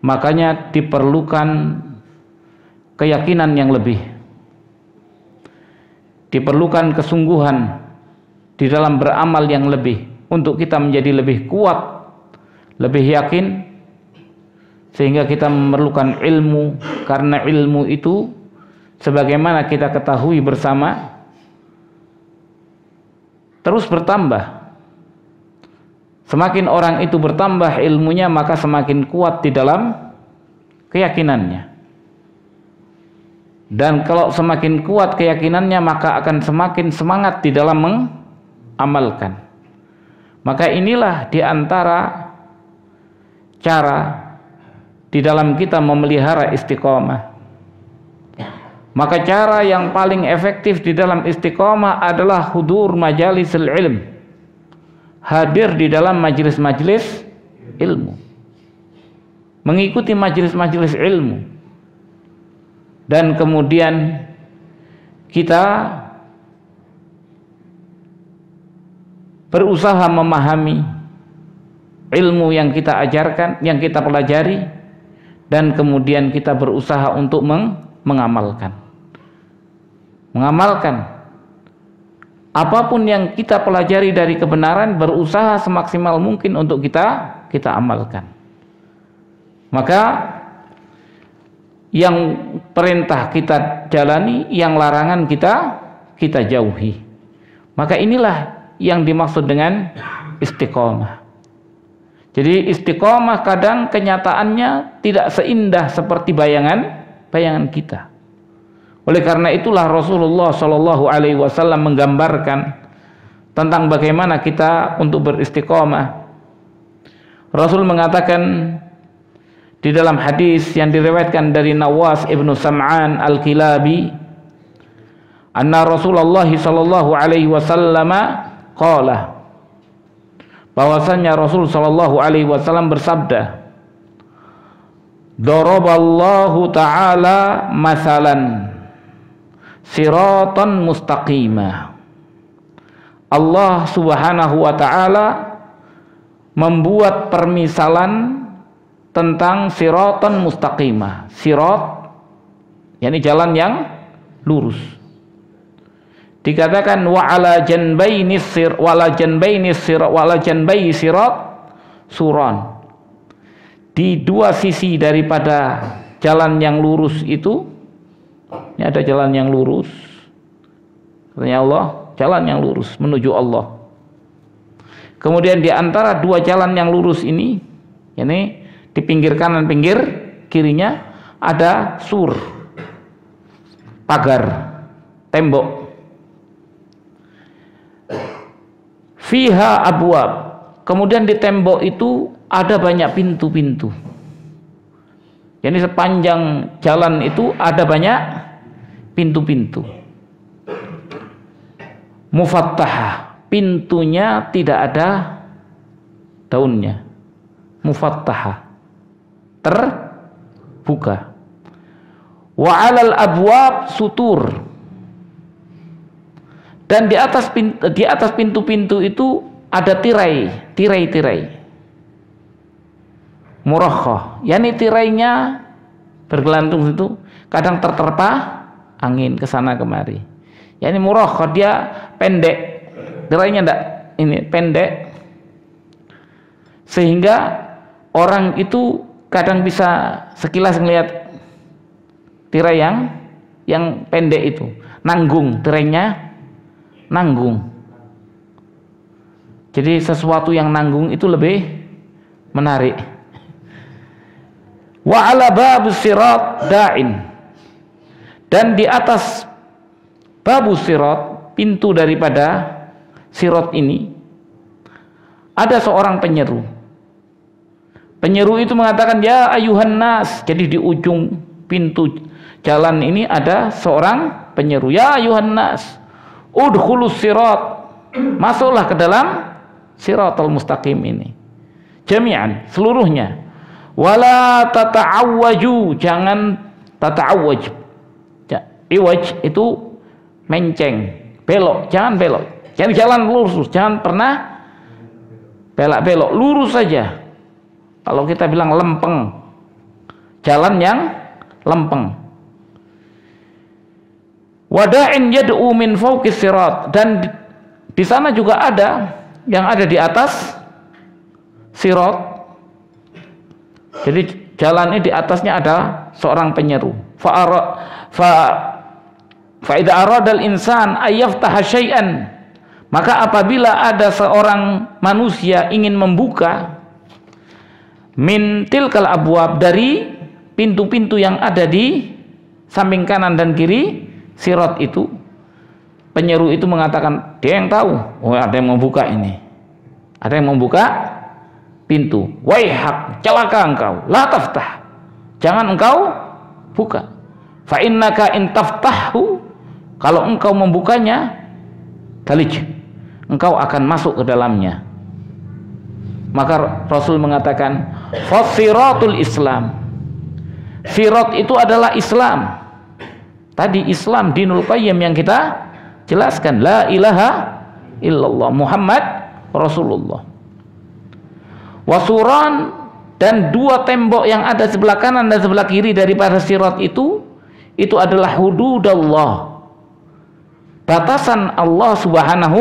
Makanya diperlukan keyakinan yang lebih, diperlukan kesungguhan di dalam beramal yang lebih, untuk kita menjadi lebih kuat, lebih yakin, sehingga kita memerlukan ilmu. Karena ilmu itu sebagaimana kita ketahui bersama terus bertambah. Semakin orang itu bertambah ilmunya, maka semakin kuat di dalam keyakinannya. Dan kalau semakin kuat keyakinannya, maka akan semakin semangat di dalam mengamalkan. Maka inilah di antara cara di dalam kita memelihara istiqomah. Maka cara yang paling efektif di dalam istiqomah adalah hudur majalisil ilm, hadir di dalam majelis-majelis ilmu, mengikuti majelis-majelis ilmu, dan kemudian kita berusaha memahami ilmu yang kita ajarkan, yang kita pelajari, dan kemudian kita berusaha untuk mengamalkan apapun yang kita pelajari dari kebenaran, berusaha semaksimal mungkin untuk kita amalkan. Maka yang perintah kita jalani, yang larangan kita jauhi. Maka inilah yang dimaksud dengan istiqomah. Jadi istiqomah kadang kenyataannya tidak seindah seperti bayangan kita. Oleh karena itulah Rasulullah Shallallahu Alaihi Wasallam menggambarkan tentang bagaimana kita untuk beristiqomah. Rasul mengatakan di dalam hadis yang diriwayatkan dari Nawas ibnu Sam'an al-Kilabi, anna Rasulullah Shallallahu Alaihi Wasallam qala, bahwasanya Rasul Shallallahu Alaihi Wasallam bersabda, Daraballahu ta'ala masalan siratan mustaqimah. Allah Subhanahu wa ta'ala membuat permisalan tentang siratan mustaqimah. Sirat yakni jalan yang lurus. Dikatakan wa ala janbaini sirat suran. Di dua sisi daripada jalan yang lurus itu, ini ada jalan yang lurus, katanya Allah, jalan yang lurus menuju Allah. Kemudian di antara dua jalan yang lurus ini di pinggir kanan pinggir kirinya ada sur, pagar, tembok. Fiha abwab. Kemudian di tembok itu ada banyak pintu-pintu. Jadi sepanjang jalan itu ada banyak pintu-pintu. Mufattahah, pintunya tidak ada daunnya. Mufattahah, terbuka. Wa 'alal abwab sutur. Dan di atas pintu-pintu itu ada tirai. Murakhah, yakni tirainya bergelantung itu, kadang terterpa angin ke sana kemari. Yakni murakhah, dia pendek, tirainya pendek, sehingga orang itu kadang bisa sekilas melihat tirai yang pendek itu, nanggung, tirainya nanggung. Jadi sesuatu yang nanggung itu lebih menarik. Wa 'ala babus sirat da'in. Dan di atas babus sirat, pintu daripada sirat ini, ada seorang penyeru. Penyeru itu mengatakan, ya ayuhan nas. Jadi di ujung pintu jalan ini ada seorang penyeru, ya ayuhan nas, udkhulus sirat. Masuklah ke dalam siratal mustaqim ini. Jami'an, seluruhnya. Wala tata'awwaju, jangan tata'awwaj. Iwaj itu menceng, belok, jangan belok. Jangan jalan lurus, jangan pernah belok-belok, lurus saja. Kalau kita bilang lempeng, jalan yang lempeng. Wada'in yad'u min fawqis sirat, dan di sana juga ada yang ada di atas sirat. Jadi jalan ini di atasnya ada seorang penyeru. Fa'idha aradal insan ayyaftaha syai'an, maka apabila ada seorang manusia ingin membuka min tilkal abwab, dari pintu-pintu yang ada di samping kanan dan kiri sirat itu, penyeru itu mengatakan, dia yang tahu, oh ada yang membuka ini, ada yang membuka pintu. Waihak, celaka engkau, la taftah, jangan engkau buka. Fa innaka in taftahu, kalau engkau membukanya, talij, engkau akan masuk ke dalamnya. Maka Rasul mengatakan, fasiratul Islam, sirat itu adalah Islam. Tadi Islam, dinul qayyim yang kita jelaskan, la ilaha illallah Muhammad Rasulullah. Wasuran, dan dua tembok yang ada sebelah kanan dan sebelah kiri daripada sirat itu adalah hududallah, batasan Allah Subhanahu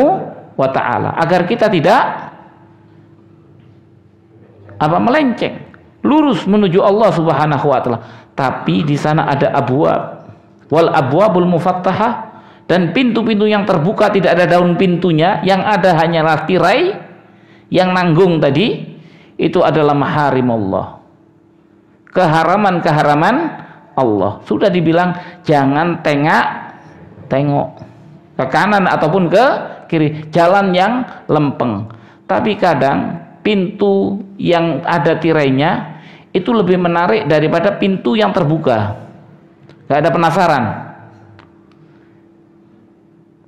wa ta'ala, agar kita tidak melenceng, lurus menuju Allah Subhanahu wa ta'ala. Tapi di sana ada abwab, wal abwabul mufattahah, dan pintu-pintu yang terbuka, tidak ada daun pintunya, yang ada hanyalah tirai yang nanggung tadi. Itu adalah maharim Allah, keharaman-keharaman Allah. Sudah dibilang jangan tengok ke kanan ataupun ke kiri, jalan yang lempeng. Tapi kadang pintu yang ada tirainya itu lebih menarik daripada pintu yang terbuka. Gak ada penasaran.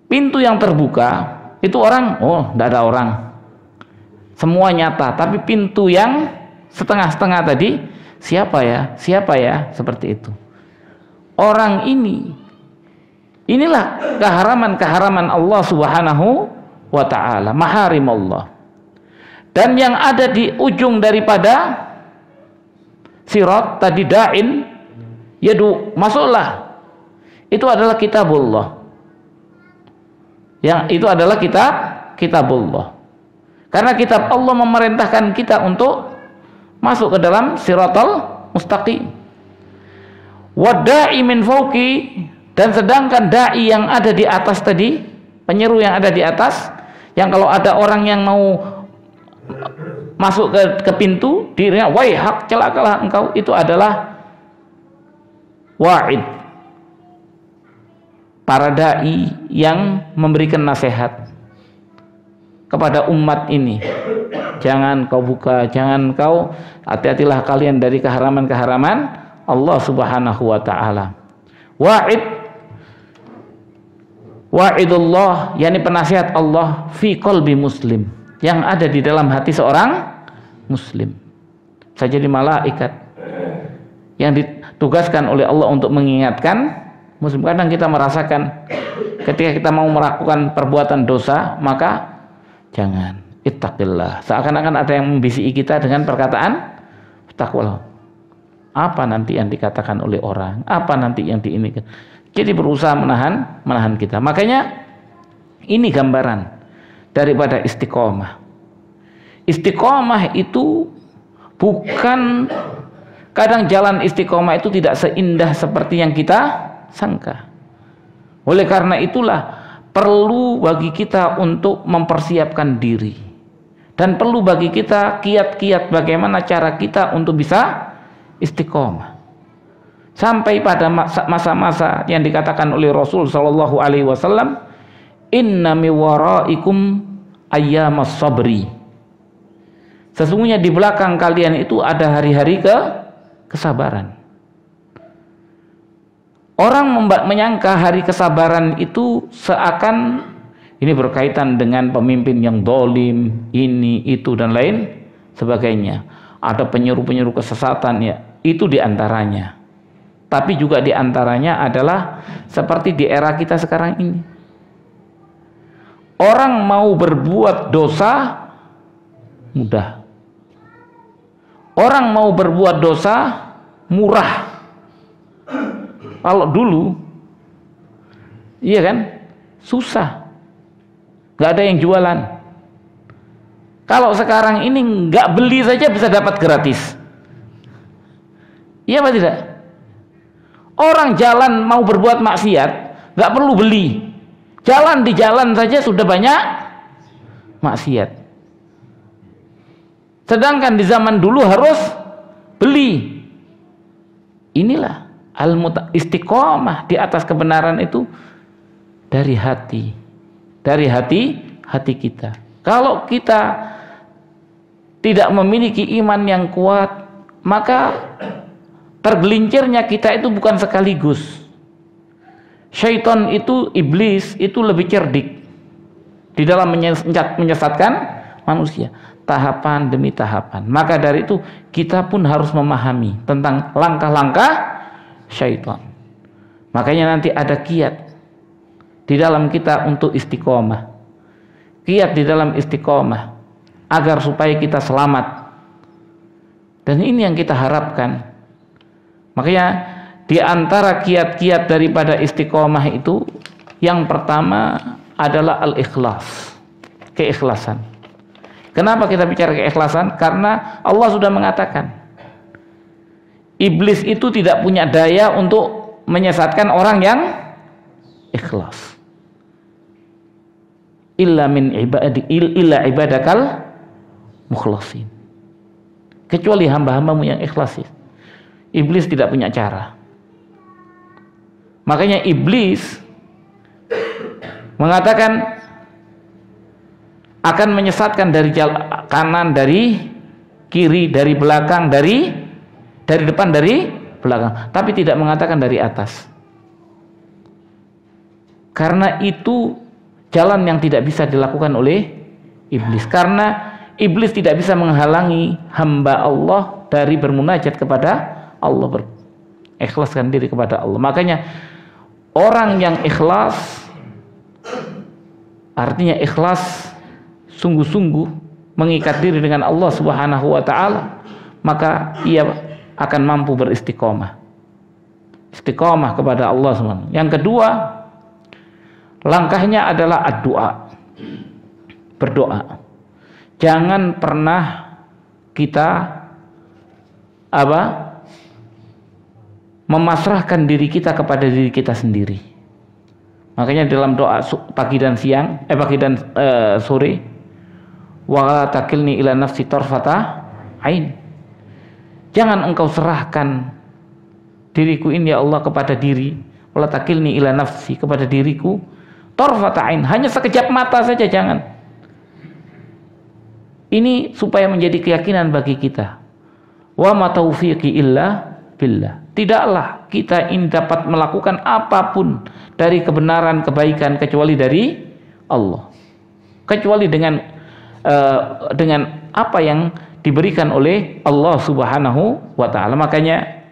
Pintu yang terbuka itu orang, oh tidak ada orang, semua nyata. Tapi pintu yang setengah-setengah tadi, Siapa ya? Siapa ya? Seperti itu. Orang inilah keharaman-keharaman Allah Subhanahu wa ta'ala, maharim Allah. Dan yang ada di ujung daripada sirat tadi, da'in yadu, masuklah, itu adalah kitabullah. Yang itu adalah kitabullah. Karena kitab Allah memerintahkan kita untuk masuk ke dalam siratal mustaqim. Wada'i min fawqi, dan sedangkan dai yang ada di atas tadi, penyeru yang ada di atas, yang kalau ada orang yang mau masuk ke pintu, dirinya waihak, celakalah engkau, itu adalah wa'id, para dai yang memberikan nasihat kepada umat ini. Jangan kau buka, jangan kau, hati-hatilah kalian dari keharaman-keharaman Allah Subhanahu wa ta'ala. Wa'idullah, yakni penasihat Allah fi qalbi muslim, yang ada di dalam hati seorang muslim. Bisa jadi malaikat yang ditugaskan oleh Allah untuk mengingatkan muslim. Kadang kita merasakan ketika kita mau melakukan perbuatan dosa, maka jangan, ittaqillah. Seakan-akan ada yang membisiki kita dengan perkataan takwa. Apa nanti yang dikatakan oleh orang? Apa nanti yang diinikan? Jadi berusaha menahan kita. Makanya ini gambaran daripada istiqomah. Istiqomah itu bukan, kadang jalan istiqomah itu tidak seindah seperti yang kita sangka. Oleh karena itulah perlu bagi kita untuk mempersiapkan diri, dan perlu bagi kita kiat-kiat bagaimana cara kita untuk bisa istiqomah sampai pada masa-masa yang dikatakan oleh Rasul sallallahu alaihi wasallam, inna mi waraikum ayyamas sabri, sesungguhnya di belakang kalian itu ada hari-hari kesabaran. Orang menyangka hari kesabaran itu seakan ini berkaitan dengan pemimpin yang dolim, ini, itu, dan lain sebagainya. Ada penyeru-penyeru kesesatan, ya, itu diantaranya. Tapi juga diantaranya adalah seperti di era kita sekarang ini. Orang mau berbuat dosa mudah. Orang mau berbuat dosa murah. Kalau dulu, iya kan, susah, nggak ada yang jualan. Kalau sekarang ini nggak beli saja bisa dapat gratis. Iya apa tidak? Orang jalan mau berbuat maksiat nggak perlu beli, jalan di jalan saja sudah banyak maksiat. Sedangkan di zaman dulu harus beli. Inilah istiqomah di atas kebenaran itu dari hati, hati kita. Kalau kita tidak memiliki iman yang kuat, maka tergelincirnya kita itu bukan sekaligus. Syaitan itu, iblis itu lebih cerdik di dalam menyesatkan manusia, tahapan demi tahapan. Maka dari itu kita pun harus memahami tentang langkah-langkah syaitan. Makanya nanti ada kiat di dalam kita untuk istiqomah, kiat di dalam istiqomah agar supaya kita selamat. Dan ini yang kita harapkan. Makanya di antara kiat-kiat daripada istiqomah itu, yang pertama adalah al-ikhlas, keikhlasan. Kenapa kita bicara keikhlasan? Karena Allah sudah mengatakan iblis itu tidak punya daya untuk menyesatkan orang yang ikhlas. Illa ibadakal mukhlasin. Kecuali hamba-hambamu yang ikhlas. Iblis tidak punya cara. Makanya iblis mengatakan akan menyesatkan dari kanan, dari kiri, dari belakang, dari depan, dari belakang, tapi tidak mengatakan dari atas. Karena itu jalan yang tidak bisa dilakukan oleh iblis. Karena iblis tidak bisa menghalangi hamba Allah dari bermunajat kepada Allah, ikhlaskan diri kepada Allah. Makanya orang yang ikhlas, artinya ikhlas sungguh-sungguh mengikat diri dengan Allah Subhanahu wa taala, maka ia akan mampu beristiqomah. Istiqomah kepada Allah SWT. Yang kedua, langkahnya adalah ad-du'a, berdoa. Jangan pernah kita memasrahkan diri kita kepada diri kita sendiri. Makanya dalam doa pagi dan siang, pagi dan sore, wa takilni ila nafsi tarfata ain. Jangan engkau serahkan diriku ini ya Allah kepada diri, wala takilni ila nafsi, kepada diriku tarfata ain, hanya sekejap mata saja, jangan. Ini supaya menjadi keyakinan bagi kita. Wa ma taufiqi illa billah. Tidaklah kita ini dapat melakukan apapun dari kebenaran, kebaikan kecuali dari Allah. Kecuali dengan apa yang diberikan oleh Allah Subhanahu wa taala. Makanya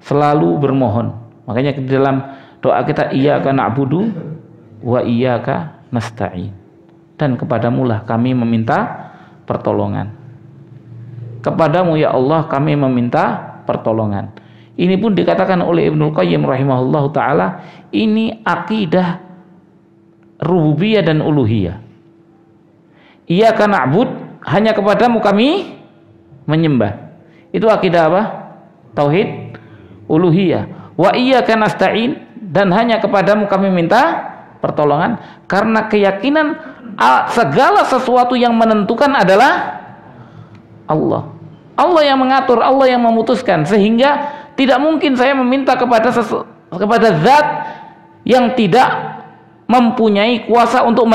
selalu bermohon. Makanya di dalam doa kita, iyyaka na'budu wa iyyaka nasta'in. Dan kepadamulah kami meminta pertolongan. Kepadamu ya Allah kami meminta pertolongan. Ini pun dikatakan oleh Ibnul Qayyim rahimahullahu taala, ini akidah rububiyah dan uluhiyah. Iyyaka na'bud, hanya kepadamu kami menyembah. Itu akidah apa? Tauhid uluhiyah. Wa iyyaka nasta'in, dan hanya kepadamu kami minta pertolongan, karena keyakinan segala sesuatu yang menentukan adalah Allah. Allah yang mengatur, Allah yang memutuskan, sehingga tidak mungkin saya meminta kepada zat yang tidak mempunyai kuasa untuk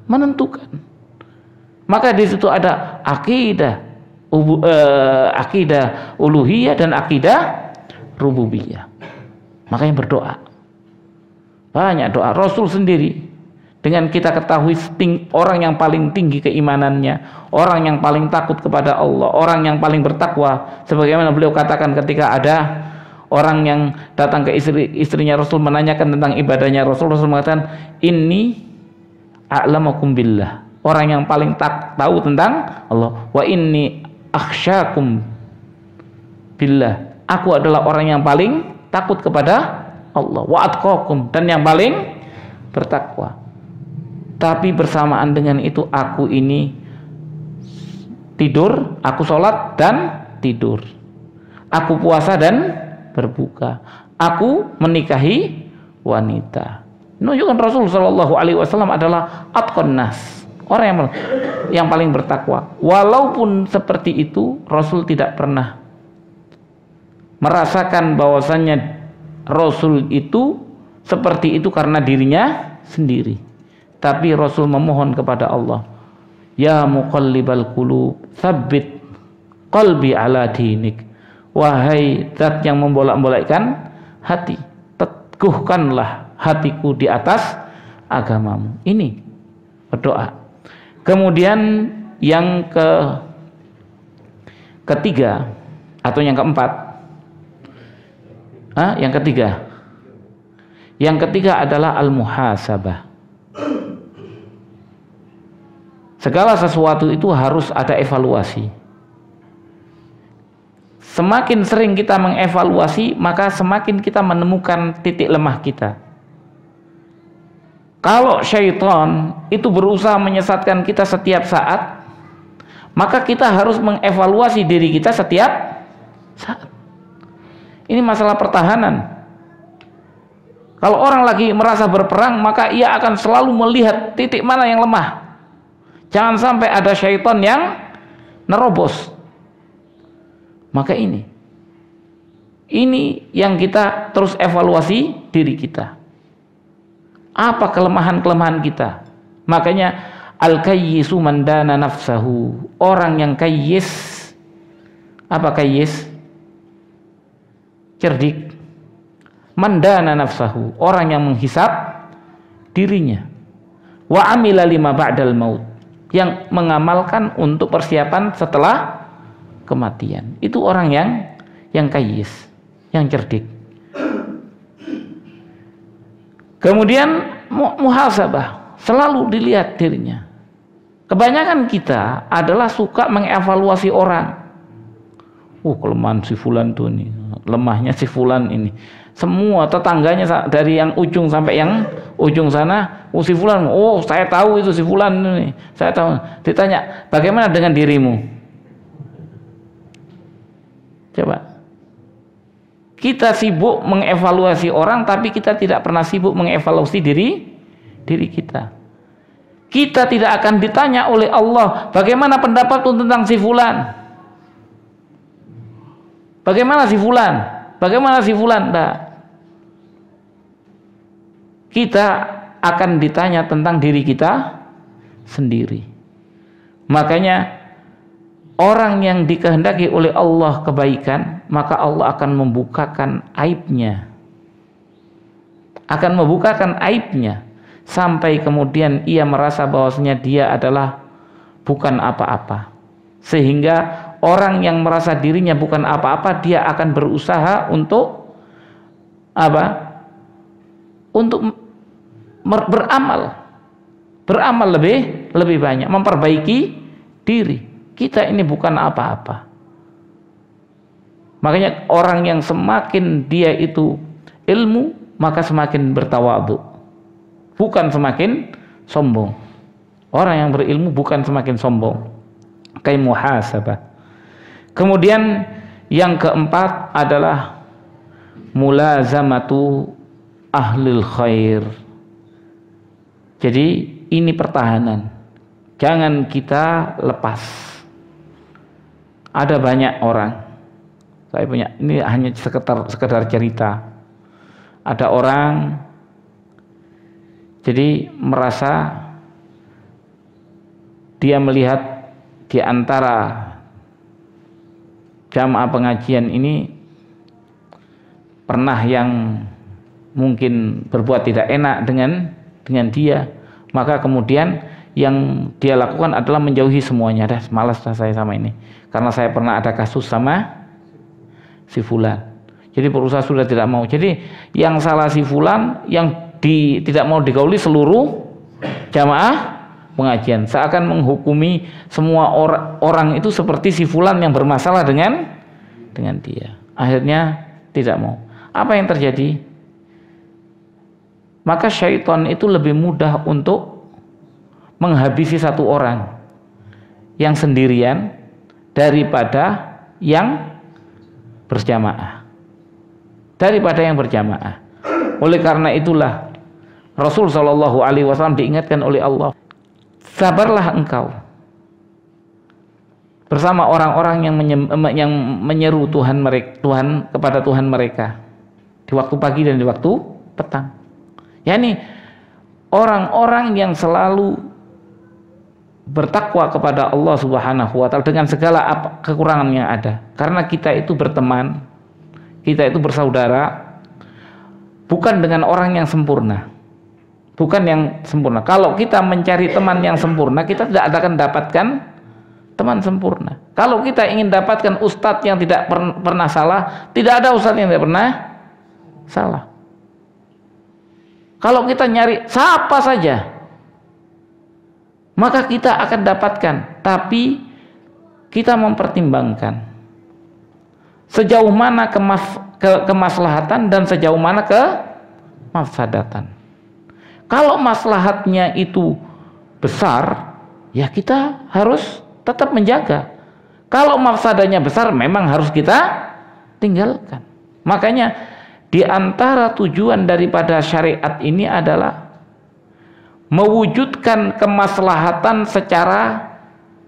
menentukan. Maka di situ ada akidah uluhiyah dan akidah rububiyah. Makanya berdoa. Banyak doa. Rasul sendiri, dengan kita ketahui orang yang paling tinggi keimanannya, orang yang paling takut kepada Allah, orang yang paling bertakwa, sebagaimana beliau katakan ketika ada orang yang datang ke istrinya Rasul menanyakan tentang ibadahnya Rasul mengatakan, inni a'lamakum billah, orang yang paling tahu tentang Allah, wa inni akhsyakum billah, aku adalah orang yang paling takut kepada Allah, wa atqakum, dan yang paling bertakwa. Tapi bersamaan dengan itu aku ini tidur, aku sholat dan tidur, aku puasa dan berbuka, aku menikahi wanita. Menunjukkan Rasul Shallallahu Alaihi Wasallam adalah atqan nas, orang yang paling bertakwa. Walaupun seperti itu, Rasul tidak pernah merasakan bahwasannya Rasul itu seperti itu karena dirinya sendiri. Tapi Rasul memohon kepada Allah, ya muqallibal qulub, tsabbit qalbi ala dinik. Wahai zat yang membolak-balikkan hati, teguhkanlah hatiku di atas agamamu. Ini berdoa. Kemudian yang ketiga atau yang keempat, yang ketiga adalah al-muhasabah. Segala sesuatu itu harus ada evaluasi. Semakin sering kita mengevaluasi, maka semakin kita menemukan titik lemah kita. Kalau syaitan itu berusaha menyesatkan kita setiap saat, maka kita harus mengevaluasi diri kita setiap saat. Ini masalah pertahanan. Kalau orang lagi merasa berperang, maka ia akan selalu melihat titik mana yang lemah. Jangan sampai ada syaitan yang nerobos. Maka ini yang kita terus evaluasi diri kita. Apa kelemahan-kelemahan kita? Makanya al-kayyisu man dana nafsahu. Orang yang kayyis, apa kayyis? Cerdik. Man dana nafsahu, orang yang menghisap dirinya. Wa amila lima ba'dal maut, yang mengamalkan untuk persiapan setelah kematian. Itu orang yang kayis, yang cerdik. Kemudian muhasabah, selalu dilihat dirinya. Kebanyakan kita adalah suka mengevaluasi orang. Kelemahan si fulan tuh nih, lemahnya si fulan ini. Semua tetangganya dari yang ujung sampai yang ujung sana, si fulan, saya tahu itu si fulan ini, saya tahu. Ditanya, bagaimana dengan dirimu? Coba. Kita sibuk mengevaluasi orang, tapi kita tidak pernah sibuk mengevaluasi diri kita. Kita tidak akan ditanya oleh Allah, bagaimana pendapatmu tentang si fulan? Bagaimana si fulan? Bagaimana si fulan? Nah, kita akan ditanya tentang diri kita sendiri. Makanya orang yang dikehendaki oleh Allah kebaikan, maka Allah akan membukakan aibnya. Akan membukakan aibnya sampai kemudian ia merasa bahwasanya dia adalah bukan apa-apa. Sehingga orang yang merasa dirinya bukan apa-apa, dia akan berusaha untuk apa? Untuk beramal lebih banyak, memperbaiki diri. Kita ini bukan apa-apa. Makanya orang yang semakin dia itu ilmu, maka semakin bertawadhu, bukan semakin sombong. Orang yang berilmu bukan semakin sombong. Kayak muhasabah. Kemudian yang keempat adalah mulazamatu ahlil khair. Jadi ini pertahanan. Jangan kita lepas. Ada banyak orang, saya punya, ini hanya sekedar cerita. Ada orang jadi merasa dia melihat di antara jamaah pengajian ini pernah yang mungkin berbuat tidak enak dengan dia, maka kemudian yang dia lakukan adalah menjauhi semuanya. Dah malas saya sama ini, karena saya pernah ada kasus sama si fulan. Jadi perusahaan sudah tidak mau. Jadi yang salah si fulan, yang tidak mau digauli seluruh jamaah pengajian. Seakan menghukumi semua orang itu seperti si fulan yang bermasalah dengan dia. Akhirnya tidak mau. Apa yang terjadi? Maka syaitan itu lebih mudah untuk menghabisi satu orang yang sendirian daripada yang berjamaah. Oleh karena itulah Rasul Shallallahu Alaihi Wasallam diingatkan oleh Allah, sabarlah engkau bersama orang-orang yang menyeru Tuhan kepada Tuhan mereka di waktu pagi dan di waktu petang. yakni orang-orang yang selalu bertakwa kepada Allah Subhanahu wa taala dengan segala kekurangan yang ada. Karena kita itu berteman, kita itu bersaudara bukan dengan orang yang sempurna. Bukan yang sempurna. Kalau kita mencari teman yang sempurna, kita tidak akan dapatkan teman sempurna. Kalau kita ingin dapatkan ustadz yang tidak pernah salah, tidak ada ustadz yang tidak pernah salah. Kalau kita nyari siapa saja, maka kita akan dapatkan. Tapi kita mempertimbangkan sejauh mana kemaslahatan dan sejauh mana kemafsadatan. Kalau maslahatnya itu besar, ya kita harus tetap menjaga. Kalau mafsadanya besar, memang harus kita tinggalkan. Makanya di antara tujuan daripada syariat ini adalah mewujudkan kemaslahatan secara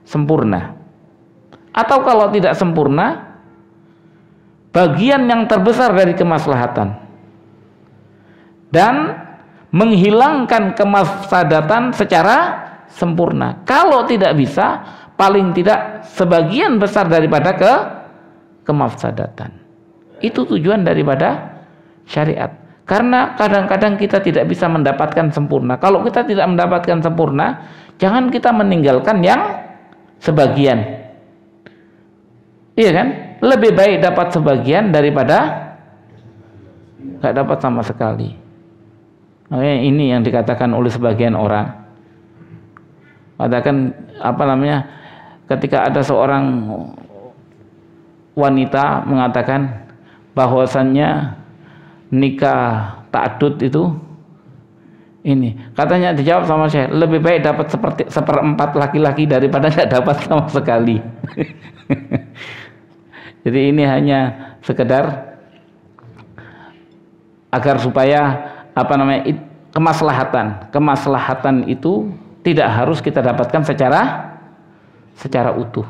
sempurna. Atau kalau tidak sempurna, bagian yang terbesar dari kemaslahatan. Dan menghilangkan kemafsadatan secara sempurna. Kalau tidak bisa, paling tidak sebagian besar daripada kemafsadatan. Itu tujuan daripada syariat. Karena kadang-kadang kita tidak bisa mendapatkan sempurna. Kalau kita tidak mendapatkan sempurna, jangan kita meninggalkan yang sebagian. Iya kan? Lebih baik dapat sebagian daripada nggak dapat sama sekali. Makanya ini yang dikatakan oleh sebagian orang. Katakan ketika ada seorang wanita mengatakan bahwasannya nikah ta'addud itu ini, katanya dijawab sama saya, lebih baik dapat seperempat laki-laki daripada nggak dapat sama sekali. Jadi ini hanya sekedar agar supaya kemaslahatan itu tidak harus kita dapatkan secara utuh.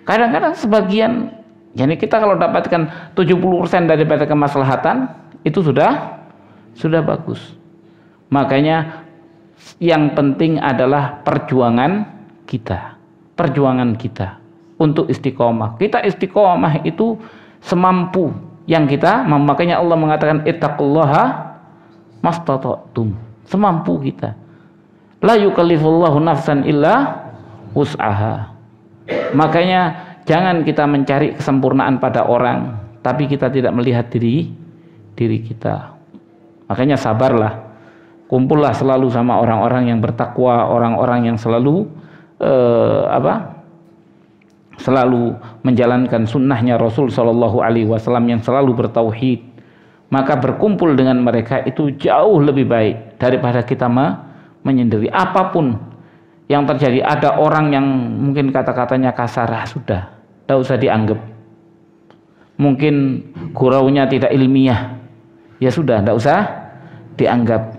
Kadang-kadang sebagian, jadi kita kalau dapatkan 70% daripada kemaslahatan itu sudah bagus. Makanya yang penting adalah perjuangan kita untuk istiqomah. Kita istiqomah itu semampu yang kita, makanya Allah mengatakan ittaqullaha mastata'tum, semampu kita. La yukallifullahu nafsan illa wus'aha. Makanya jangan kita mencari kesempurnaan pada orang, tapi kita tidak melihat diri kita. Makanya sabarlah, kumpullah selalu sama orang-orang yang bertakwa, orang-orang yang selalu selalu menjalankan sunnahnya Rasul Shallallahu Alaihi Wasallam yang selalu bertauhid. Maka berkumpul dengan mereka itu jauh lebih baik daripada kita menyendiri. Apapun yang terjadi, ada orang yang mungkin kata-katanya kasar, sudah, tidak usah dianggap. Mungkin guraunya tidak ilmiah, ya sudah, tidak usah dianggap.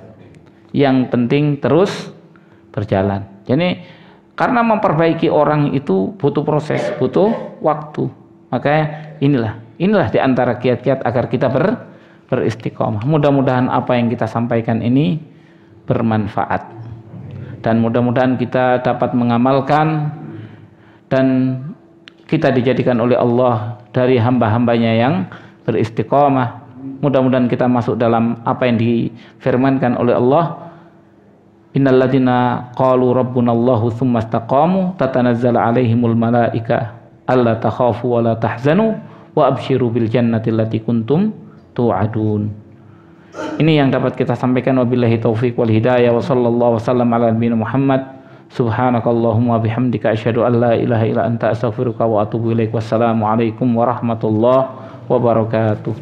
Yang penting terus berjalan. Jadi karena memperbaiki orang itu butuh proses, butuh waktu. Makanya inilah diantara kiat-kiat agar kita beristiqomah. Mudah-mudahan apa yang kita sampaikan ini bermanfaat, dan mudah-mudahan kita dapat mengamalkan dan kita dijadikan oleh Allah dari hamba-hambanya yang beristiqomah. Mudah-mudahan kita masuk dalam apa yang difirmankan oleh Allah, innal ladzina qalu rabbunallahu tsumma istaqamu tatanazzalu alaihimul malaika alla takhafu wa la tahzanu wa absyiru bil jannati allati kuntum tu'adun. Ini yang dapat kita sampaikan. Wabillahi taufiq wal hidayah, wa sallallahu wasallam ala nabiyina Muhammad. Subhanakallahumma bihamdika asyhadu an la ilaha illa anta astaghfiruka wa atubu ilaik. Wassalamu alaikum warahmatullahi wabarakatuh.